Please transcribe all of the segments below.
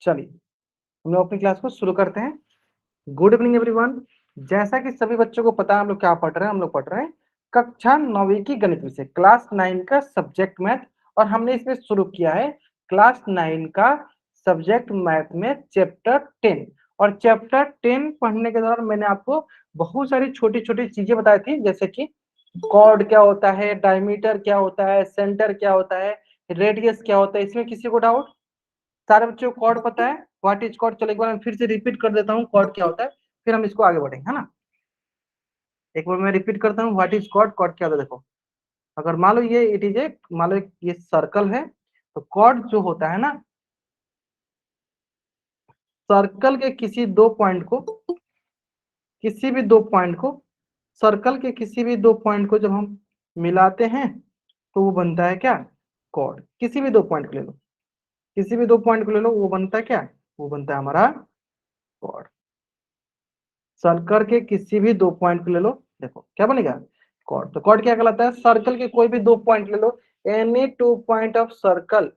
चलिए हम लोग अपनी क्लास को शुरू करते हैं। Good evening everyone. जैसा कि सभी बच्चों को पता है हम लोग क्या पढ़ रहे हैं, हम लोग पढ़ रहे हैं कक्षा 9वीं की गणित विषय क्लास 9 का सब्जेक्ट मैथ, और हमने इसमें शुरू किया है क्लास 9 का सब्जेक्ट मैथ में चैप्टर 10। और चैप्टर 10 पढ़ने के दौरान मैंने आपको बहुत सारी छोटी छोटी चीजें बताई थी, जैसे कि कॉर्ड क्या होता है, डायमीटर क्या होता है, सेंटर क्या होता है, रेडियस क्या होता है। इसमें किसी को डाउट? सारे बच्चों को कॉर्ड पता है, व्हाट इज कॉर्ड? चलो एक बार मैं फिर से रिपीट कर देता हूँ कॉर्ड क्या होता है, फिर हम इसको आगे बढ़ेंगे, है ना। एक बार मैं रिपीट करता हूँ, व्हाट इज कॉर्ड, कॉर्ड क्या होता है। देखो, अगर मान लो ये इट इज ए, मान लो ये सर्कल है, तो कॉर्ड जो होता है ना, सर्कल के किसी दो पॉइंट को, किसी भी दो पॉइंट को, सर्कल के किसी भी दो पॉइंट को जब हम मिलाते हैं तो वो बनता है क्या? कॉर्ड। किसी भी दो पॉइंट को ले लो, किसी भी दो पॉइंट को ले लो, वो बनता है क्या? वो बनता है हमारा कॉर्ड। सर्कल के किसी भी दो पॉइंट को ले लो, देखो क्या बनेगा? कॉर्ड। तो कॉर्ड क्या कहलाता है? सर्कल के कोई भी दो पॉइंट ले लो, any two point of circle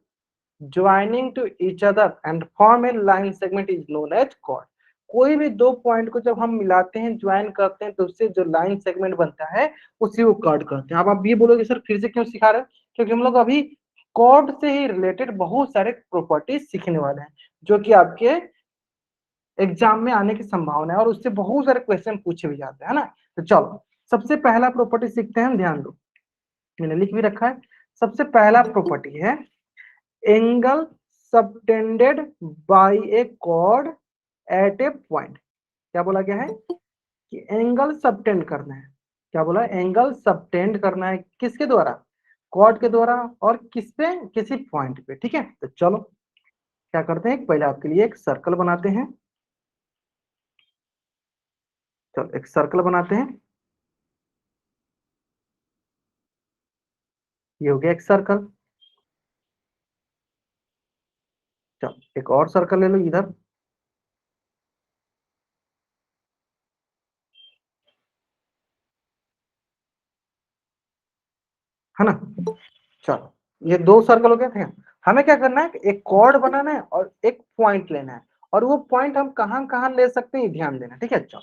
joining to each other and form a line segment is known as chord. कोई भी दो पॉइंट को जब हम मिलाते हैं, ज्वाइन करते हैं, तो उससे जो लाइन सेगमेंट बनता है उसी को कॉर्ड कहते हैं। अब आप ये बोलोगे सर फिर से क्यों सिखा रहे हैं? क्योंकि हम लोग अभी कॉर्ड से ही रिलेटेड बहुत सारे प्रॉपर्टीज सीखने वाले हैं, जो कि आपके एग्जाम में आने की संभावना है और उससे बहुत सारे क्वेश्चन पूछे भी जाते हैं ना। तो चलो सबसे पहला प्रॉपर्टी सीखते हैं, ध्यान दो, मैंने लिख भी रखा है। सबसे पहला प्रॉपर्टी है angle subtended by a chord at a point. क्या बोला गया है? कि एंगल सबटेंड करना है। क्या बोला? एंगल सबटेंड करना है किसके द्वारा? कॉर्ड के द्वारा। और किस पे? किसी पॉइंट पे। ठीक है, तो चलो क्या करते हैं, पहले आपके लिए एक सर्कल बनाते हैं। चलो एक सर्कल बनाते हैं, ये हो गया एक सर्कल। चलो एक और सर्कल ले लो इधर, है ना। चलो ये दो सर्कल हो गए थे। हमें क्या करना है, एक कॉर्ड बनाना है और एक पॉइंट लेना है, और वो पॉइंट हम कहाँ कहाँ ले सकते हैं ध्यान देना। ठीक है, चलो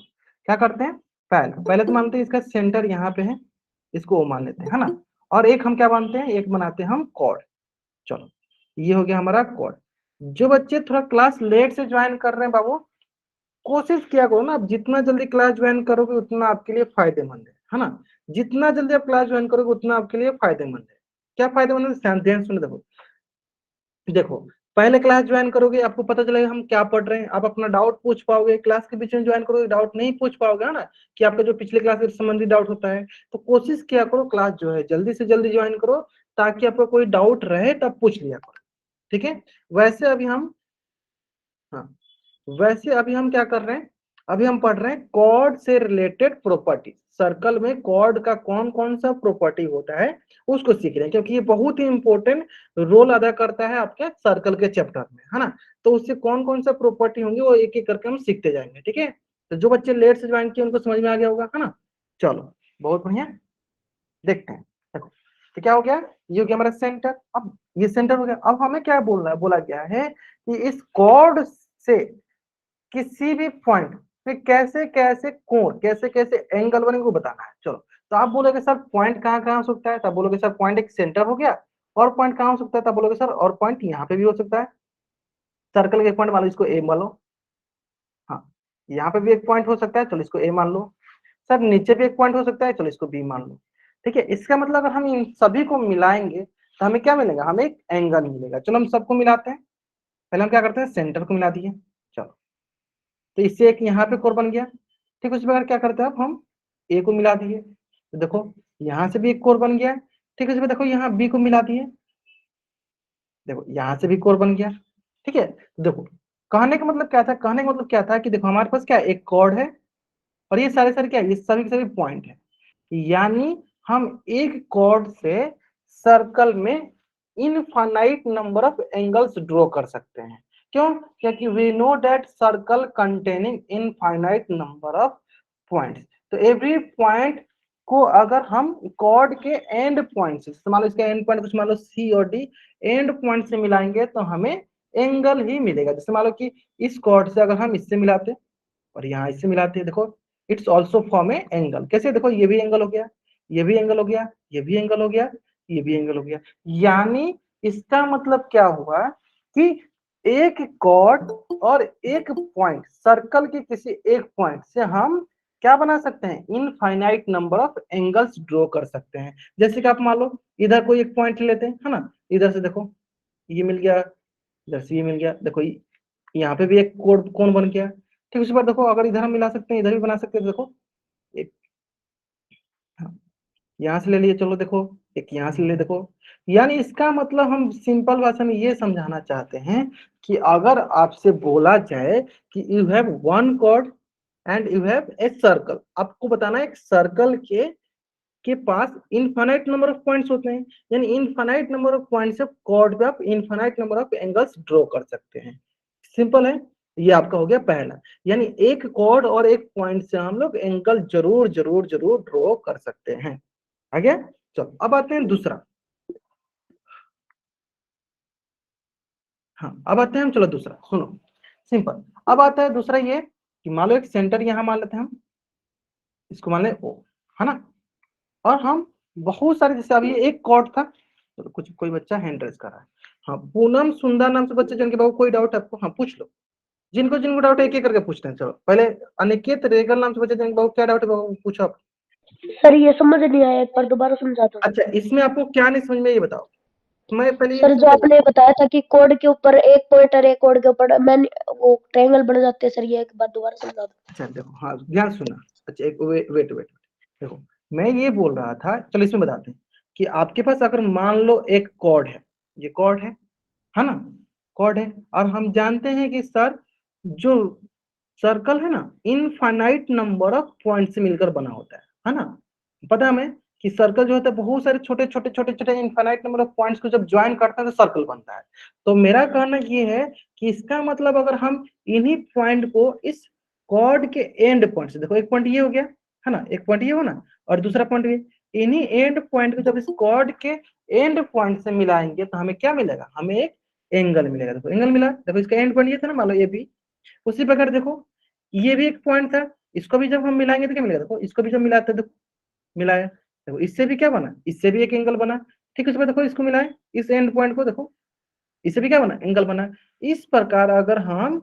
क्या करते हैं, पहले पहले तो मानते हैं इसका सेंटर यहाँ पे है, इसको ओ मान लेते हैं, है ना। और एक हम क्या मानते हैं, एक बनाते हैं हम कॉर्ड। चलो ये हो गया हमारा कॉर्ड। जो बच्चे थोड़ा क्लास लेट से ज्वाइन कर रहे हैं बाबू, कोशिश किया करो ना, आप जितना जल्दी क्लास ज्वाइन करोगे उतना आपके लिए फायदेमंद है ना। जितना जल्दी आप क्लास ज्वाइन करोगे उतना आपके लिए फायदेमंद है। क्या फायदेमंद है, ध्यान सुनो। देखो देखो, पहले क्लास ज्वाइन करोगे आपको पता चलेगा हम क्या पढ़ रहे हैं, आप अपना डाउट पूछ पाओगे। क्लास के बीच में ज्वाइन करोगे डाउट नहीं पूछ पाओगे, है ना, कि आपका जो पिछले क्लास से संबंधित डाउट होता है। तो कोशिश किया करो क्लास जो है जल्दी से जल्दी ज्वाइन करो, ताकि आपको कोई डाउट रहे तब पूछ लिया करो। ठीक है, वैसे अभी हम, हाँ, वैसे अभी हम क्या कर रहे हैं, अभी हम पढ़ रहे हैं कॉर्ड से रिलेटेड प्रॉपर्टी। सर्कल में कॉर्ड का कौन कौन सा प्रॉपर्टी होता है उसको सीख रहे हैं, क्योंकि ये बहुत ही इंपॉर्टेंट रोल अदा करता है आपके सर्कल के चैप्टर में, है ना। तो उससे कौन कौन सा प्रॉपर्टी होंगे वो एक एक करके हम सीखते जाएंगे। ठीक है, तो जो बच्चे लेट से ज्वाइन किए उनको समझ में आ गया होगा, है ना। चलो बहुत बढ़िया, देखते हैं। देखो तो क्या हो गया, ये हो गया हमारा सेंटर। अब ये सेंटर हो गया, अब हमें क्या बोलना है, बोला गया है कि इस कॉर्ड से किसी भी पॉइंट पे कैसे कैसे कोण, कैसे कैसे एंगल बनेंगे वो बताना है। चलो तो आप बोलोगे सर पॉइंट कहाँ कहाँ हो सकता है, तब बोलोगे सर पॉइंट एक सेंटर हो गया। और पॉइंट कहाँ हो सकता है, तब बोलोगे सर और पॉइंट यहाँ पे भी हो सकता है। सर्कल के पॉइंट मान लो, इसको ए मान लो, हाँ, यहाँ पे भी एक पॉइंट हो सकता है, चलो इसको ए मान लो। सर नीचे भी एक पॉइंट हो सकता है, चलो इसको बी मान लो। ठीक है, इसका मतलब अगर हम इन सभी को मिलाएंगे तो हमें क्या मिलेगा, हमें एक एंगल मिलेगा। चलो हम सबको मिलाते हैं। पहले हम क्या करते हैं, सेंटर को मिला दिए। चलो तो इससे एक यहाँ पे कोण बन गया। ठीक, उसी प्रकार क्या करते हैं, अब हम ए को मिला दिए, तो देखो यहाँ से भी एक कोण बन गया। ठीक है, इसमें देखो यहाँ बी को मिला दिए, देखो यहाँ से भी कोण बन गया। ठीक है, तो देखो कहने का मतलब क्या था, कहने का मतलब क्या था कि देखो हमारे पास क्या एक कॉर्ड है, और ये सारे सारे क्या है, ये सभी के सभी पॉइंट है। यानी हम एक कॉर्ड से सर्कल में infinite number of angles draw कर सकते हैं। क्यों? क्योंकि we know that circle containing infinite number of points. तो एवरी पॉइंट को अगर हम कॉर्ड के एंड पॉइंट से, मान लो इसका एंड पॉइंट कुछ मान लो सी और डी, एंड पॉइंट से मिलाएंगे तो हमें एंगल ही मिलेगा। जैसे मान लो कि इस कॉर्ड से अगर हम इससे मिलाते और यहाँ इससे मिलाते हैं, देखो it's also form A angle. कैसे, देखो ये भी एंगल हो गया, ये भी एंगल हो गया, ये भी एंगल हो गया, ये भी एंगल हो गया। यानी इसका मतलब क्या हुआ कि एक कॉर्ड और एक पॉइंट, सर्कल के किसी एक पॉइंट से हम क्या बना सकते हैं, infinite number of angles draw कर सकते हैं। जैसे कि आप मान लो इधर कोई एक पॉइंट लेते हैं, है ना, इधर से देखो ये मिल गया, इधर से ये मिल गया, देखो यहाँ पे भी एक कोड कौन बन गया। ठीक, उसी बार देखो अगर इधर हम मिला सकते हैं, इधर भी बना सकते हैं, देखो एक यहाँ से ले लिए, चलो देखो एक यहाँ से ले, देखो। यानी इसका मतलब हम सिंपल भाषा में ये समझाना चाहते हैं कि अगर आपसे बोला जाए कि you have one chord and you have a circle, आपको बताना है एक सर्कल के पास इनफाइनाइट नंबर ऑफ पॉइंट्स होते हैं, यानी इनफाइनाइट नंबर ऑफ पॉइंट्स से कॉर्ड पे आप infinite number of angles draw कर सकते हैं। सिंपल है, ये आपका हो गया पहला। यानी एक कॉर्ड और एक पॉइंट से हम लोग एंगल जरूर जरूर जरूर ड्रॉ कर सकते हैं। आ गया, चलो अब आते हैं दूसरा। हाँ अब आते हैं हम, चलो दूसरा सुनो, सिंपल। अब आता है दूसरा ये कि मान लो एक सेंटर यहां मान लेते हैं हम, इसको मान ले ओ, है ना, और हम बहुत सारे, जैसे अभी एक कॉर्ड था, तो कुछ कोई बच्चा हैंड रेज कर रहा है। हाँ, पूनम सुंदर नाम से बच्चे जिनके बाबू कोई डाउट है आपको, हाँ पूछ लो, जिनको जिनको डाउट है एक एक करके पूछते हैं। चलो पहले अनिकेत रेगल नाम से बच्चे जिनके बाबू क्या डाउट है बाबू पूछो आप। सर ये समझ नहीं आया, एक बार दोबारा समझा दो। अच्छा, इसमें आपको क्या नहीं समझ में ये बताओ, मैं पहले ये सर जो आपने बताया था कि कोड के ऊपर एक पॉइंट और एक कोड के ऊपर वो ट्रायंगल बन जाते हैं, सर ये एक बार दोबारा समझा दो। अच्छा देखो, हाँ ध्यान सुनना। अच्छा एक वेट वेट, देखो मैं ये बोल रहा था, चलो इसमें बताते हैं कि आपके पास अगर मान लो एक कॉर्ड है, ये कॉर्ड है ना, कॉर्ड है, और हम जानते हैं कि सर जो सर्कल है ना इनफाइनाइट नंबर ऑफ पॉइंट से मिलकर बना होता है ना, पता है हमें कि सर्कल जो होता है बहुत सारे छोटे छोटे छोटे छोटे इनफाइनाइट नंबर ऑफ पॉइंट्स को जब ज्वाइन करते हैं तो सर्कल बनता है। तो मेरा कहना ये है कि इसका मतलब अगर हम इन्हीं पॉइंट को इस कॉर्ड के एंड पॉइंट से, देखो एक पॉइंट ये हो गया है ना, एक पॉइंट ये हो ना, और दूसरा पॉइंट भी, इन्हीं एंड पॉइंट को जब इस कॉर्ड के एंड पॉइंट से मिलाएंगे तो हमें क्या मिलेगा, हमें एक एंगल मिलेगा। देखो एंगल मिला, देखो इसका एंड पॉइंट ये था ना, मान लो ये भी, उसी प्रकार देखो ये भी एक पॉइंट था, इसको भी जब हम मिलाएंगे तो क्या मिलेगा, देखो इसको भी जब मिलाते देखो, मिलाया, देखो इससे भी क्या बना, इससे भी एक एंगल बना। ठीक है, उसमें देखो इसको मिलाए, इस एंड पॉइंट को देखो, इससे भी क्या बना, एंगल बना। इस प्रकार अगर हम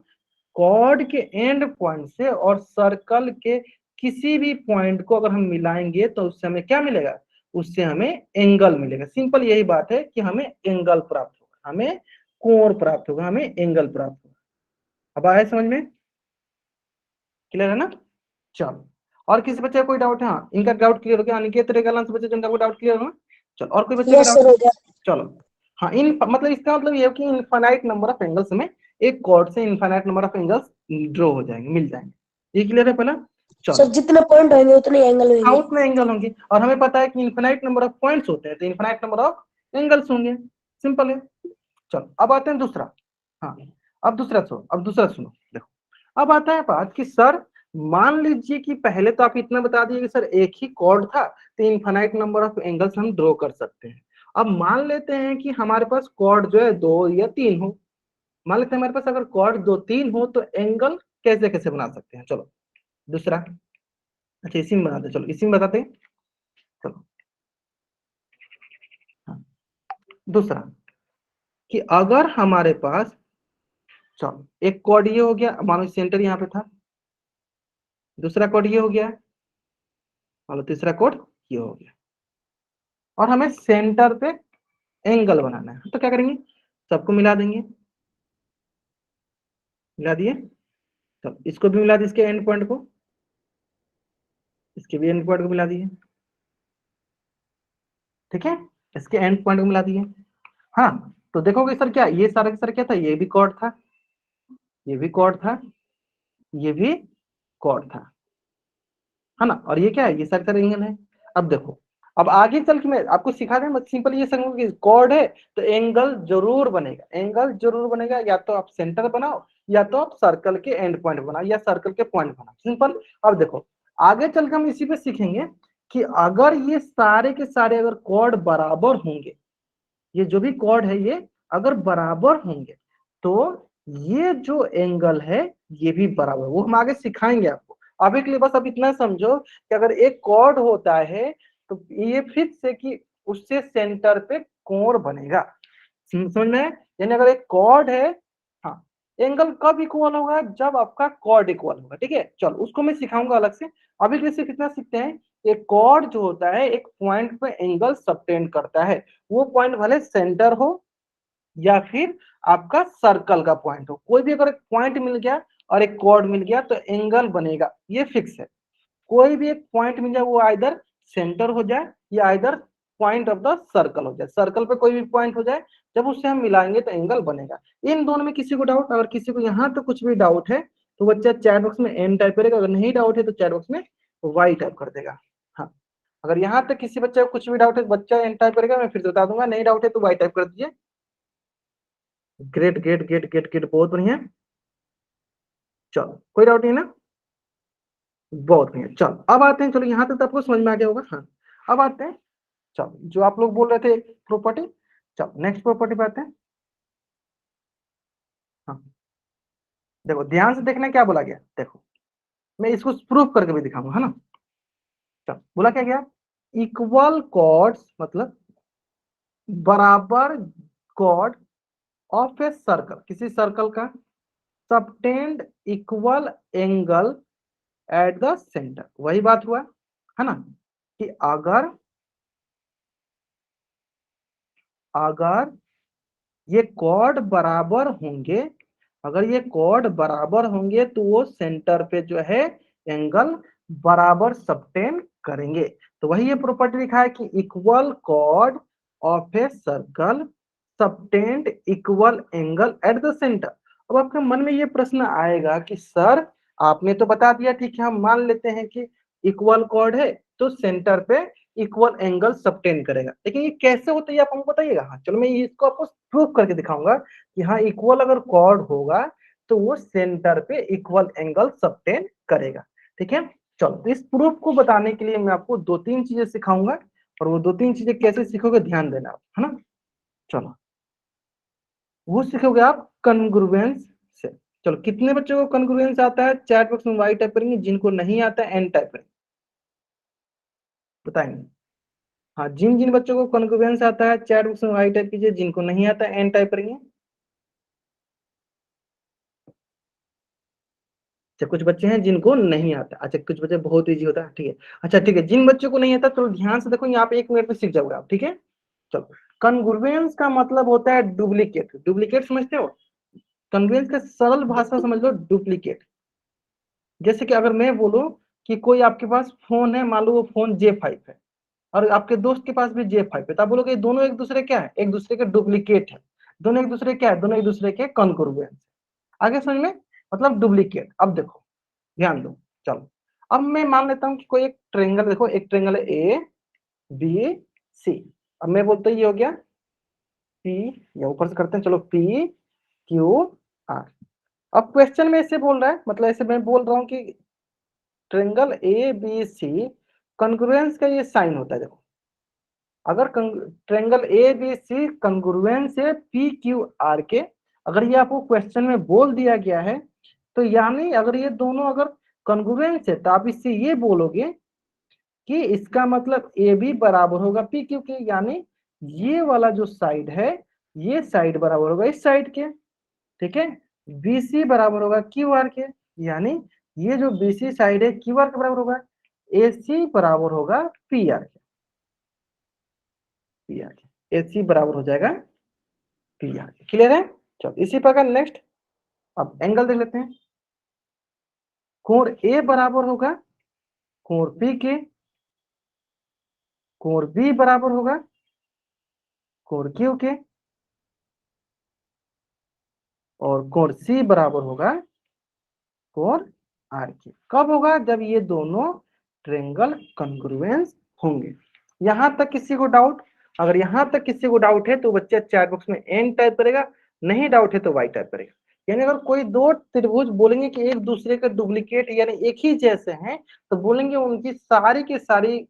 कॉर्ड के एंड पॉइंट से और सर्कल के किसी भी पॉइंट को अगर हम मिलाएंगे तो उससे हमें क्या मिलेगा, उससे हमें एंगल मिलेगा। सिंपल यही बात है कि हमें एंगल प्राप्त होगा, हमें कोण प्राप्त होगा, हमें एंगल प्राप्त होगा। अब आया समझ में, क्लियर है ना। चलो, और किसी बच्चे का कोई डाउट है, हाँ इनका डाउट क्लियर हो गया, अनिकेत रेगल से बच्चे जिनका कोई डाउट क्लियर हो। चलो और कोई बच्चे का यस डाउट, सर हो गया। चलो। हाँ इन मतलब इसका मतलब ये है कि इनफाइनाइट नंबर ऑफ एंगल्स में एक कॉर्ड से infinite number of angles draw हो जाएंगे, मिल जाएंगे। ये क्लियर है पहला। सर चलो, जितने पॉइंट होंगे उतने एंगल हाँ होंगे। उसमें एंगल होंगे, और हमें पता है कि इनफाइनाइट नंबर ऑफ पॉइंट्स होते हैं तो इनफाइनाइट नंबर ऑफ एंगल्स होंगे। सिंपल है। चलो अब आते हैं दूसरा। हाँ अब दूसरा सुनो, अब दूसरा सुनो, देखो अब आता है बात कि सर मान लीजिए कि पहले तो आप इतना बता दिए कि सर एक ही कॉर्ड था तो इनफाइनाइट नंबर ऑफ एंगल्स हम ड्रॉ कर सकते हैं। अब मान लेते हैं कि हमारे पास कॉर्ड जो है 2 या 3 हो, मान लेते हैं हमारे पास अगर कॉर्ड 2 3 हो तो एंगल कैसे कैसे बना सकते हैं। चलो दूसरा, अच्छा इसी में बनाते, चलो इसी में बताते हैं। चलो हाँ, दूसरा कि अगर हमारे पास, चलो एक कॉर्ड ये हो गया, मानो सेंटर यहाँ पे था, दूसरा कॉर्ड ये हो गया, मान लो तीसरा कॉर्ड ये हो गया, और हमें सेंटर पे एंगल बनाना है तो क्या करेंगे, सबको मिला देंगे, मिला दिए, चलो इसको भी मिला दिए, इसके एंड पॉइंट को, इसके भी एंड पॉइंट को मिला दिए, ठीक है, इसके एंड पॉइंट को मिला दिए। हाँ तो देखोगे सर क्या, ये सारा का सारा क्या था, ये भी कॉर्ड था, ये भी कॉर्ड था, ये भी कॉर्ड था, है ना, और ये क्या है, ये सारे एंगल है। अब देखो, अब आगे चल के मैं आपको सिखा दें, सिंपल ये समझो कि कॉर्ड है तो एंगल जरूर बनेगा, एंगल जरूर बनेगा, या तो आप सेंटर बनाओ या तो आप सर्कल के एंड पॉइंट बनाओ या सर्कल के पॉइंट बनाओ, सिंपल। अब देखो आगे चल के हम इसी पे सीखेंगे कि अगर ये सारे के सारे अगर कॉर्ड बराबर होंगे, ये जो भी कॉर्ड है ये अगर बराबर होंगे तो ये जो एंगल है ये भी बराबर, वो हम आगे सिखाएंगे आपको। अभी के लिए बस अब इतना समझो कि अगर एक कॉर्ड होता है तो ये फिक्स है कि उससे सेंटर पे कोण बनेगा। समझ में? यानी अगर एक कॉर्ड है, हाँ, एंगल कब इक्वल होगा? जब आपका कॉर्ड इक्वल होगा। ठीक है, चलो उसको मैं सिखाऊंगा अलग से। अभी के लिए सिर्फ इतना सीखते हैं, एक कॉर्ड जो होता है एक पॉइंट पे एंगल सबटेंड करता है। वो पॉइंट भले सेंटर हो या फिर आपका सर्कल का पॉइंट हो, कोई भी अगर एक पॉइंट मिल गया और एक कॉर्ड मिल गया तो एंगल बनेगा, ये फिक्स है। कोई भी एक पॉइंट मिल जाए, वो आइदर सेंटर हो जाए या either point of the circle हो जाए, सर्कल पे कोई भी पॉइंट हो जाए, जब उससे हम मिलाएंगे तो एंगल बनेगा। इन दोनों में किसी को डाउट, अगर किसी को यहाँ तो कुछ भी डाउट है तो बच्चा चैट बॉक्स में एन टाइप करेगा, अगर नहीं डाउट है तो चैट बॉक्स में वाई टाइप कर देगा। हाँ, अगर यहाँ तक किसी बच्चे को कुछ भी डाउट है तो बच्चा एन टाइप करेगा, मैं फिर से बता दूंगा। नहीं डाउट है तो वाई टाइप कर दीजिए। Great great great great great, बहुत बढ़िया। चलो कोई डाउट नहीं ना? बहुत बढ़िया। चलो अब आते हैं, चलो यहाँ तक तो आपको समझ में आ गया होगा। हाँ, अब आते हैं, चलो जो आप लोग बोल रहे थे प्रॉपर्टी, चलो नेक्स्ट प्रॉपर्टी पे आते हैं। हाँ, देखो ध्यान से देखना क्या बोला गया, देखो मैं इसको प्रूफ करके भी दिखाऊंगा, है ना। चलो बोला क्या गया, इक्वल कॉर्ड्स मतलब बराबर कॉर्ड ऑफ ए सर्कल, किसी सर्कल का subtend equal angle at the centre, वही बात हुआ है ना, कि अगर अगर ये कॉर्ड बराबर होंगे, अगर ये कॉर्ड बराबर होंगे तो वो सेंटर पे जो है एंगल बराबर सबटेन करेंगे। तो वही ये प्रॉपर्टी लिखा है कि equal cord of a circle subtend equal angle at the centre. अब आपके मन में ये प्रश्न आएगा कि सर आपने तो बता दिया, ठीक है हम मान लेते हैं कि इक्वल कॉर्ड है तो सेंटर पे इक्वल एंगल सबटेन करेगा, लेकिन ये कैसे होता है आप हमको बताइएगा। हाँ चलो मैं इसको आपको प्रूफ करके दिखाऊंगा कि हाँ इक्वल अगर कॉर्ड होगा तो वो सेंटर पे इक्वल एंगल सबटेन करेगा। ठीक है, चलो तो इस प्रूफ को बताने के लिए मैं आपको दो तीन चीजें सिखाऊंगा, और वो दो तीन चीजें कैसे सीखोगे ध्यान देना आप, है ना। चलो वो सीखोगे आप कन्ग्रुएंस से। चलो कितने बच्चों को कन्ग्रुएंस आता है, चैट बॉक्स में वाई टाइप करेंगे, जिनको नहीं आता है एन टाइप करेंगे, बताएंगे। हाँ, जिन जिन बच्चों को कॉन्ग्रुएंस आता है चैट बॉक्स में वाई टाइप कीजिए, जिनको नहीं आता है एन टाइप करेंगे। अच्छा कुछ बच्चे हैं जिनको नहीं आता, अच्छा कुछ बच्चे बहुत इजी होता है, ठीक है। अच्छा ठीक है, जिन बच्चों को नहीं आता चलो ध्यान से देखो, यहाँ पे 1 मिनट में सीख जाओगे आप, ठीक है। चलो कन्ग्रुएंस का मतलब होता है डुप्लीकेट, डुप्लीकेट समझते हो? कन्ग्रुएंस का सरल भाषा समझ लो, डुप्लीकेट। जैसे कि अगर मैं बोलूं कि कोई आपके पास फोन है, मान लो वो फोन J5 है, और आपके दोस्त के पास भी J5 है, तो आप बोलोगे दोनों एक दूसरे क्या है, एक दूसरे के डुप्लीकेट है। दोनों एक दूसरे क्या है, दोनों एक दूसरे के कॉन्ग्रुएंस। आगे समझ में, मतलब डुप्लीकेट। अब देखो ध्यान दो, चलो अब मैं मान लेता हूँ कि कोई एक ट्रेंगल, देखो एक ट्रेंगल है ABC। अब मैं बोलता हूँ ये हो गया P, या ऊपर से करते हैं, चलो PQR। अब क्वेश्चन में ऐसे बोल रहा है, मतलब ऐसे मैं बोल रहा हूँ कि ट्रेंगल ABC कॉन्ग्रुएंस का ये साइन होता है। देखो अगर ट्रेंगल ABC कॉन्ग्रुएंस है PQR के, अगर ये आपको क्वेश्चन में बोल दिया गया है, तो यानी अगर ये दोनों अगर कॉन्ग्रुएंस है तो आप इससे ये बोलोगे कि इसका मतलब ए बी बराबर होगा पी क्यू के, यानी ये वाला जो साइड है ये साइड बराबर होगा इस साइड के। ठीक है, बी सी बराबर होगा क्यू आर के, यानी ये जो बी सी साइड है क्यू आर के बराबर होगा, ए सी बराबर होगा पी आर के, पी आर के, ए सी बराबर हो जाएगा पी आर के। क्लियर है? चलो इसी प्रकार नेक्स्ट, अब एंगल देख लेते हैं। कोण ए बराबर होगा कोण पी के, कोण बी बराबर होगा कोण क्यू के, और कोण सी बराबर होगा कोण आर के। कब होगा? जब ये दोनों ट्रेंगल कॉन्ग्रुएंस होंगे। यहां तक किसी को डाउट? अगर यहां तक किसी को डाउट है तो बच्चा चैट बॉक्स में एन टाइप करेगा, नहीं डाउट है तो वाई टाइप करेगा। यानी अगर कोई दो त्रिभुज बोलेंगे कि एक दूसरे का डुप्लीकेट यानी एक ही जैसे हैं, तो बोलेंगे उनकी सारी की सारी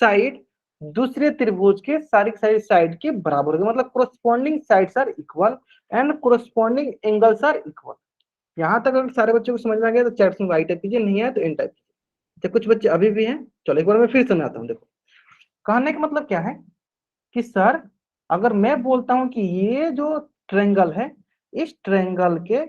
साइड दूसरे त्रिभुज के सारी की सारी साइड के बराबर होगी, मतलब corresponding sides are equal. And corresponding angles are equal. यहाँ तक अगर सारे बच्चों को समझ में आ गया तो चैट में आई टाइप कीजिए, नहीं है तो एन टाइप कीजिए। तो कुछ बच्चे अभी भी हैं, चलो एक बार मैं फिर समझाता हूँ। देखो कहने का मतलब क्या है कि सर अगर मैं बोलता हूं कि ये जो ट्रेंगल है इस ट्रेंगल के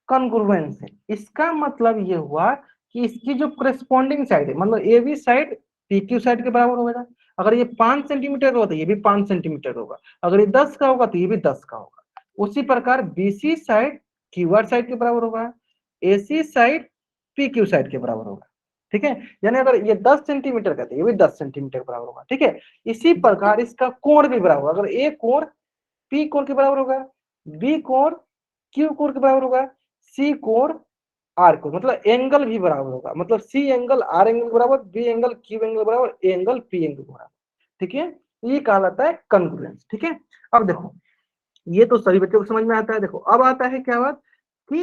कॉन्ग्रुएंस है, इसका मतलब ये हुआ कि इसकी जो करेस्पॉन्डिंग साइड है, मतलब A B side P Q side के बराबर होगा। अगर ये 5 सेंटीमीटर होगा तो ये भी 5 सेंटीमीटर होगा, अगर ये 10 का होगा तो ये भी 10 का होगा। उसी प्रकार BC side Q R side के बराबर होगा, AC side P Q side के बराबर होगा। ठीक है, यानी अगर ये 10 सेंटीमीटर का तो ये भी 10 सेंटीमीटर के बराबर होगा। ठीक है, इसी प्रकार इसका कोण भी बराबर होगा। अगर ए कोण पी कोण के बराबर होगा, बी कोण क्यू कोण के बराबर होगा, सी कोण आर कोण, मतलब एंगल भी बराबर होगा। मतलब सी एंगल आर एंगल के बराबर, बी एंगल क्यू एंगल बराबर, ए एंगल पी एंगल बराबर। ठीक है, ये कहा जाता है कॉन्ग्रुएंस। ठीक है, अब देखो ये तो सभी बच्चों को समझ में आता है। देखो अब आता है क्या बात कि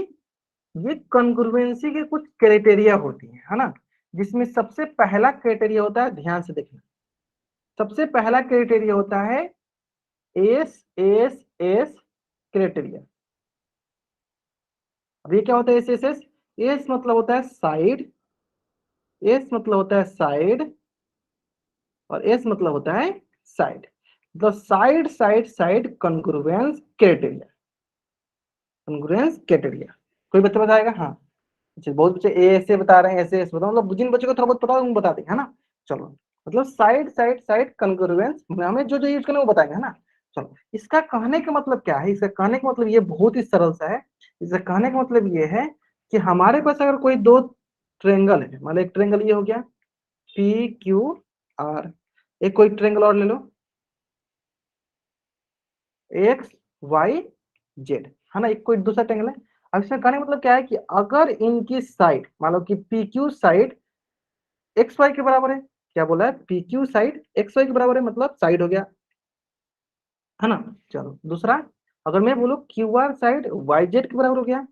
ये कॉन्ग्रुएंसी के कुछ क्राइटेरिया होती है ना, जिसमें सबसे पहला क्राइटेरिया होता है, ध्यान से देखना, सबसे पहला क्राइटेरिया होता है एस एस एस क्राइटेरिया। अब ये क्या होता है एस एस एस? एस मतलब होता है साइड, एस मतलब होता है साइड, और एस मतलब होता है side, the side side side congruence criteria, congruence criteria. कोई बच्चा बताएगा? हाँ अच्छा, बहुत बच्चे ए ऐसे बता रहे हैं, ऐसे ऐसे बताओ, मतलब जिन बच्चों को थोड़ा बहुत पता है बता देंगे, है ना। चलो मतलब साइड साइड साइड कॉन्ग्रुएंस हमें जो जो यूज करना है वो बताएंगे, है ना। चलो इसका कहने का मतलब क्या है, इसका कहने का मतलब ये बहुत ही सरल सा है। इसका कहने का मतलब ये है कि हमारे पास अगर कोई दो ट्रेंगल है, मतलब एक ट्रेंगल ये हो गया पी क्यू आर, एक कोई ट्रेंगल और ले लो एक्स वाई जेड, है ना, एक कोई दूसरा ट्रेंगल है। अब इसमें कहने का मतलब क्या है कि अगर इनकी साइड मान लो कि P Q side X Y के बराबर है, क्या बोला है, P Q side X Y के बराबर है, मतलब साइड हो गया, है ना। चलो दूसरा, अगर मैं बोलूं Q R side Y Z के बराबर हो गया,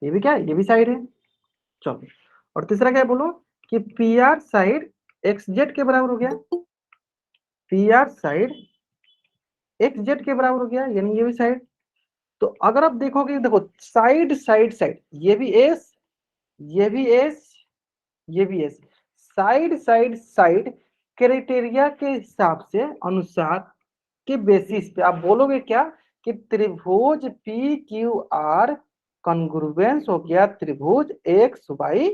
ये भी क्या है, ये भी साइड है। चलो और तीसरा क्या बोलो कि P R side x Z के बराबर हो गया, P R side x Z के बराबर हो गया, यानी ये भी साइड। तो अगर आप देखोगे, देखो साइड साइड साइड, ये भी एस, ये भी एस, ये भी S, side side side criteria के हिसाब से अनुसार के बेसिस पे आप बोलोगे क्या कि त्रिभुज पी क्यू आर कॉन्ग्रुएंस हो गया त्रिभुज एक्स वाई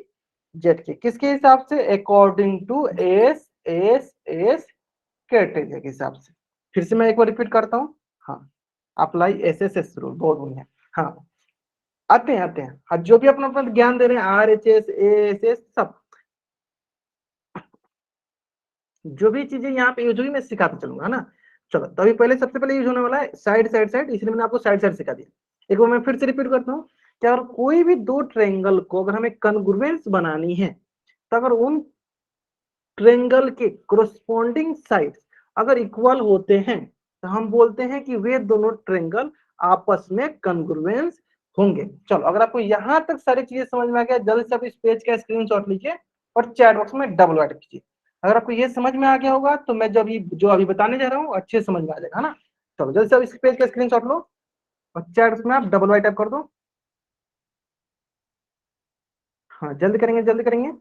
जेड के, किसके हिसाब से, according to S S S criteria के हिसाब से। फिर से मैं एक बार रिपीट करता हूँ, हाँ apply S S S rule, बहुत बढ़िया। हाँ आते हैं आते हैं, हाँ जो भी अपना अपना ज्ञान दे रहे हैं R H S S S सब जो भी चीजें यहाँ पे यूज होगी मैं सिखाता चलूंगा, है ना। चलो तो अभी पहले सबसे पहले यूज होने वाला है साइड साइड साइड, इसलिए मैंने आपको साइड साइड सिखा दिया। एक बार मैं फिर से रिपीट करता हूँ कि अगर कोई भी दो ट्रेंगल को अगर हमें कॉन्ग्रुएंस बनानी है, तो अगर उन ट्रेंगल के कोरस्पॉन्डिंग साइड्स अगर इक्वल होते हैं तो हम बोलते हैं कि वे दोनों ट्रेंगल आपस में कॉन्ग्रुएंस होंगे। चलो अगर आपको यहाँ तक सारी चीजें समझ में आ गया, जल्दी से आप इस पेज का स्क्रीनशॉट लीजिए और चैट बॉक्स में डबल राइट कीजिए। अगर आपको ये समझ में आ गया होगा तो मैं जो अभी बताने जा रहा हूँ अच्छे से समझ में आ जाएगा, है ना। चलो जल्दी से आप इस पेज का स्क्रीनशॉट लो और चैट बॉक्स में आप डबल राइट टाइप कर दो। हाँ जल्दी करेंगे जल्दी करेंगे,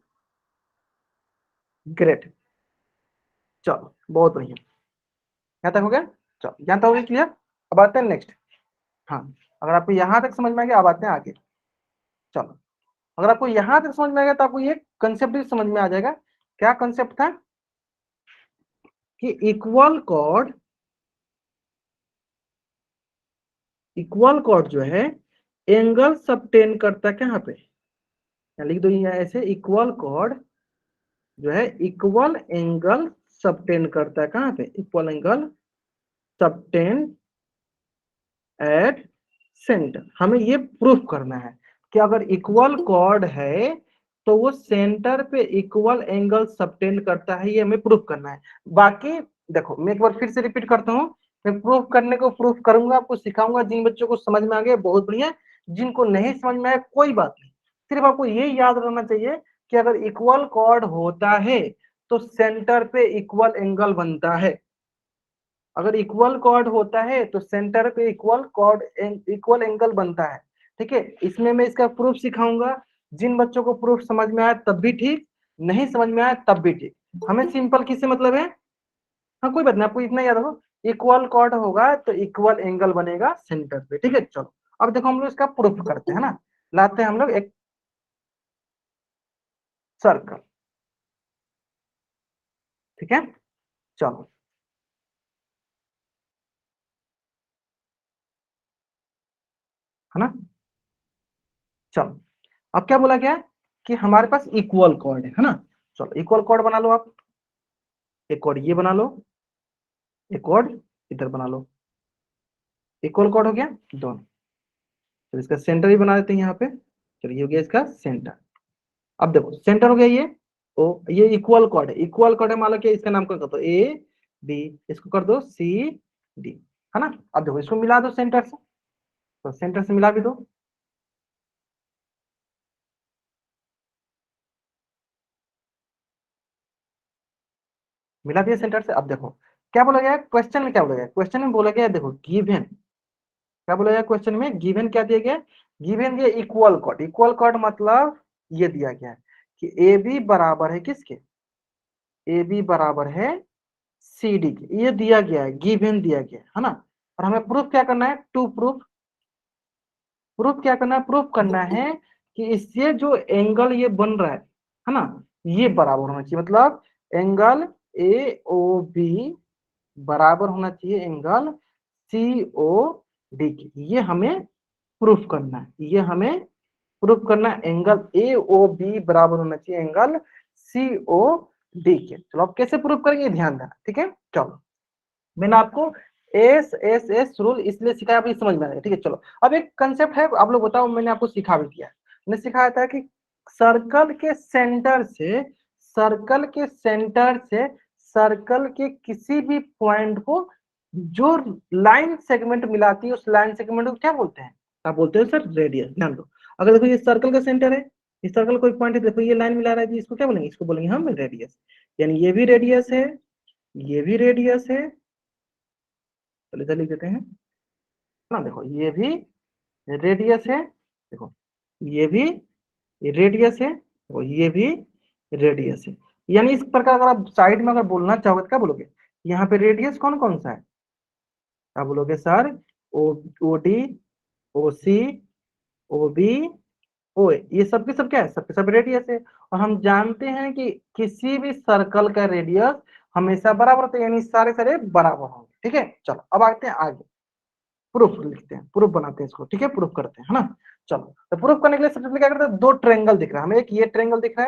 ग्रेट। चलो बहुत बढ़िया, यहाँ तक हो गया। चलो यहाँ तक हो गया क्लियर। अब आते हैं नेक्स्ट। हाँ अगर आपको यहाँ तक समझ में आ गया, अब आते हैं आगे। चलो अगर आपको यहाँ तक समझ में आ गया तो आपको ये कंसेप्ट भी समझ में आ जाएगा। क्या कंसेप्ट था कि इक्वल कॉर्ड जो है एंगल सबटेन करता कहाँ पे, लिख दो यहाँ ऐसे, इक्वल कॉर्ड जो है इक्वल एंगल सबटेन करता है कहाँ पे, equal angle subtend at centre. हमें ये प्रूफ करना है कि अगर इक्वल कॉर्ड है तो वो सेंटर पे इक्वल एंगल सबटेंड करता है, ये हमें प्रूफ करना है। बाकी देखो मैं एक बार फिर से रिपीट करता हूँ, मैं प्रूफ करने को प्रूफ करूंगा, आपको सिखाऊंगा। जिन बच्चों को समझ में आ गया बहुत बढ़िया, जिनको नहीं समझ में आया कोई बात नहीं, सिर्फ आपको ये याद रखना चाहिए कि अगर इक्वल कॉर्ड होता है तो सेंटर पे इक्वल एंगल बनता है। अगर इक्वल कॉर्ड होता है तो सेंटर पे इक्वल कॉर्ड इक्वल एंगल बनता है, ठीक है। इसमें मैं इसका प्रूफ सिखाऊंगा, जिन बच्चों को प्रूफ समझ में आया तब भी ठीक, नहीं समझ में आया तब भी ठीक। हमें सिंपल किससे मतलब है, हाँ कोई बात नहीं, आपको इतना याद रखो, इक्वल कॉर्ड होगा तो इक्वल एंगल बनेगा सेंटर पे, ठीक है। चलो अब देखो हम लोग इसका प्रूफ करते हैं ना, लाते हैं हम लोग एक सर्कल, ठीक है। चलो है ना, चलो अब क्या बोला गया कि हमारे पास इक्वल कॉर्ड है ना। चलो इक्वल कॉर्ड बना लो आप, एक कॉर्ड ये बना लो, एक कॉर्ड इधर बना लो, इक्वल कॉर्ड हो गया दोनों। तो इसका सेंटर ही बना देते हैं यहाँ पे। चलो ये हो गया इसका सेंटर। अब देखो सेंटर हो गया ये, ओ ये इक्वल कॉर्ड है, इक्वल कॉर्ड है, मान लो कि इसका नाम कर दो ए बी, इसको कर दो सी डी, है ना। अब देखो इसको मिला दो सेंटर से, तो सेंटर से मिला भी दो, मिला दिया सेंटर से। अब देखो क्या बोला गया क्वेश्चन में, क्या बोला गया क्वेश्चन में, बोला गया देखो गिवन, क्या बोला गया क्वेश्चन में, गिवन क्या दिया गया, गिवन दिया इक्वल कॉर्ड। इक्वल कॉर्ड मतलब ये दिया गया है कि ए बी बराबर है किसके, ए बी बराबर है सी डी के, ये दिया गया है, गिवन दिया गया है ना। और हमें प्रूफ क्या करना है, टू प्रूफ, प्रूफ क्या करना है, प्रूफ करना है कि इससे जो एंगल ये बन रहा है ना, ये बराबर होना चाहिए, मतलब एंगल ए ओ बी बराबर होना चाहिए एंगल सी ओ डी की। ये हमें प्रूफ करना है, ये हमें प्रूफ करना है, एंगल ए ओ बी बराबर होना चाहिए एंगल सी ओ डी के। चलो अब कैसे प्रूफ करेंगे ध्यान देना, ठीक है। चलो मैंने आपको एस एस एस रूल इसलिए सिखाया, अभी समझ में आएगा, ठीक है। चलो अब एक कंसेप्ट है, आप लोग बताओ, मैंने आपको सिखा भी दिया, मैंने सिखाया था कि सर्कल के सेंटर से, सर्कल के सेंटर से सर्कल के किसी भी पॉइंट को जो लाइन सेगमेंट मिलाती है, उस लाइन सेगमेंट को क्या बोलते हैं, आप बोलते हैं सर रेडियस। ध्यान दो, अगर देखो ये सर्कल का सेंटर है, इस सर्कल कोई पॉइंट है, देखो ये लाइन मिला रहा है जी, इसको क्या बोलेंगे, इसको बोलेंगे हम रेडियस। यानी ये भी रेडियस है, ये भी रेडियस है, चलिए इधर लिख देते हैं ना, देखो ये भी रेडियस है, देखो ये भी रेडियस है, देखो ये भी रेडियस है। यानी इस प्रकार अगर आप साइड में अगर बोलना चाहोगे तो क्या बोलोगे, यहाँ पे रेडियस कौन कौन सा है, क्या बोलोगे सर, ओ ओ डी, ओ सी, ओ बी, ओ ए, ये सबके सब क्या है, सबके सब रेडियस है। और हम जानते हैं कि किसी भी सर्कल का रेडियस हमेशा बराबर होता है, यानी सारे सारे बराबर होंगे, ठीक है। चलो अब आते हैं आगे, प्रूफ लिखते हैं, प्रूफ बनाते हैं इसको, ठीक है, प्रूफ करते हैं, है ना। चलो तो प्रूफ करने के लिए सबसे पहले क्या करते हैं, दो ट्रायंगल दिख रहा है हमें, एक ये ट्रायंगल दिख रहा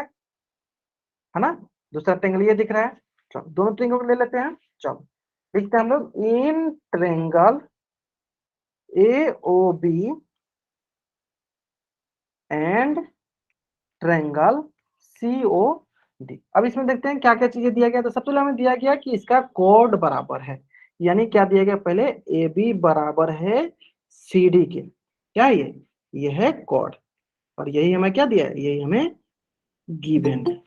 है ना, दूसरा ट्रायंगल ये दिख रहा है। चलो दोनों ट्रायंगल को ले लेते हैं, चलो लिखते हैं हम लोग, in triangle A O B and triangle C O D. अब इसमें देखते हैं क्या क्या चीजें दिया गया। तो सबसे पहले हमें दिया गया कि इसका कोड बराबर है, यानी क्या दिया गया, पहले ए बी बराबर है सी डी के, क्या ये है कोड, और यही हमें क्या दिया है, यही हमें गिवन है,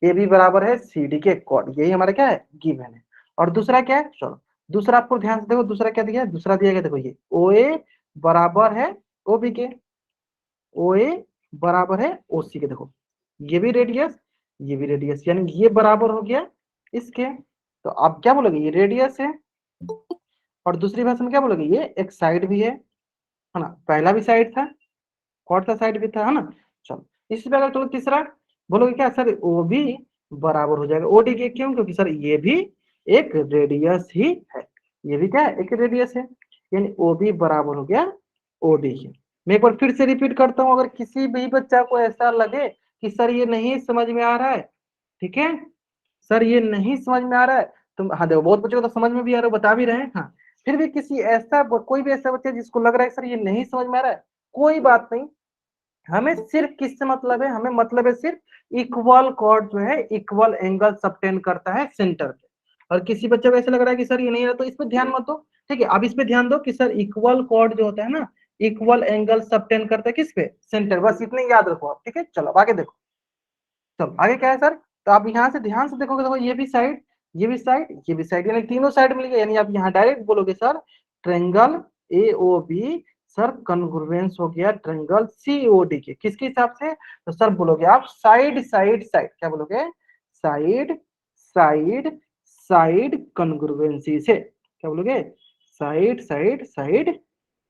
ए बी बराबर है सी डी के कोड, यही हमारा क्या है, गिवन है। और दूसरा क्या है, चलो दूसरा आपको ध्यान से देखो, दूसरा क्या दिया है, दूसरा दिया गया देखो ये ओ ए बराबर है ओ बी के, ओ ए बराबर है ओ सी के, देखो ये भी रेडियस, ये भी रेडियस, यानी ये बराबर हो गया इसके। तो आप क्या बोलोगे, ये रेडियस है, और दूसरी भाषा में क्या बोलोगे, ये एक साइड भी है ना, पहला भी साइड था, कौन सा साइड भी था, है ना। चलो इसी प्रकार चलो तीसरा, बोलोगे क्या सर, ओ भी बराबर हो जाएगा ओडी के, क्यों, क्योंकि सर ये भी एक रेडियस ही है, ये भी क्या है, एक रेडियस है, यानी ओ भी बराबर हो गया ओडी के। मैं एक बार फिर से रिपीट करता हूँ, अगर किसी भी बच्चा को ऐसा लगे कि सर ये नहीं समझ में आ रहा है, ठीक है, सर ये नहीं समझ में आ रहा है, तो हाँ देखो बहुत बच्चों को तो समझ में भी आ रहा है, बता भी रहे हैं, हाँ फिर भी किसी ऐसा कोई भी ऐसा बच्चा जिसको लग रहा है सर ये नहीं समझ में आ रहा है, कोई बात नहीं, हमें सिर्फ किससे मतलब है, हमें मतलब है सिर्फ इक्वल कॉर्ड जो है इक्वल एंगल सबटेंड करता है सेंटर पे। और किसी बच्चे को ऐसा लग रहा है कि सर ये नहीं रहा, तो इस पर ध्यान मत दो, ठीक है। अब इस पे ध्यान दो कि सर इक्वल कॉर्ड जो होता है ना, इक्वल एंगल सबटेंड करता है किस पे, सेंटर, बस इतने याद रखो आप, ठीक है। चलो आगे देखो, चलो आगे क्या है सर, तो आप यहाँ से ध्यान से देखोगे, देखो ये भी साइड, ये भी साइड, ये भी साइड, यानी तीनों साइड मिल गए। यानी आप यहाँ डायरेक्ट बोलोगे सर ट्रेंगल AOB सर कन्ग्रुएंस हो गया ट्रेंगल COD के। किसके हिसाब से? तो सर बोलोगे आप साइड साइड साइड, क्या बोलोगे? साइड साइड साइड कन्ग्रुएंसी से। क्या बोलोगे? साइड साइड साइड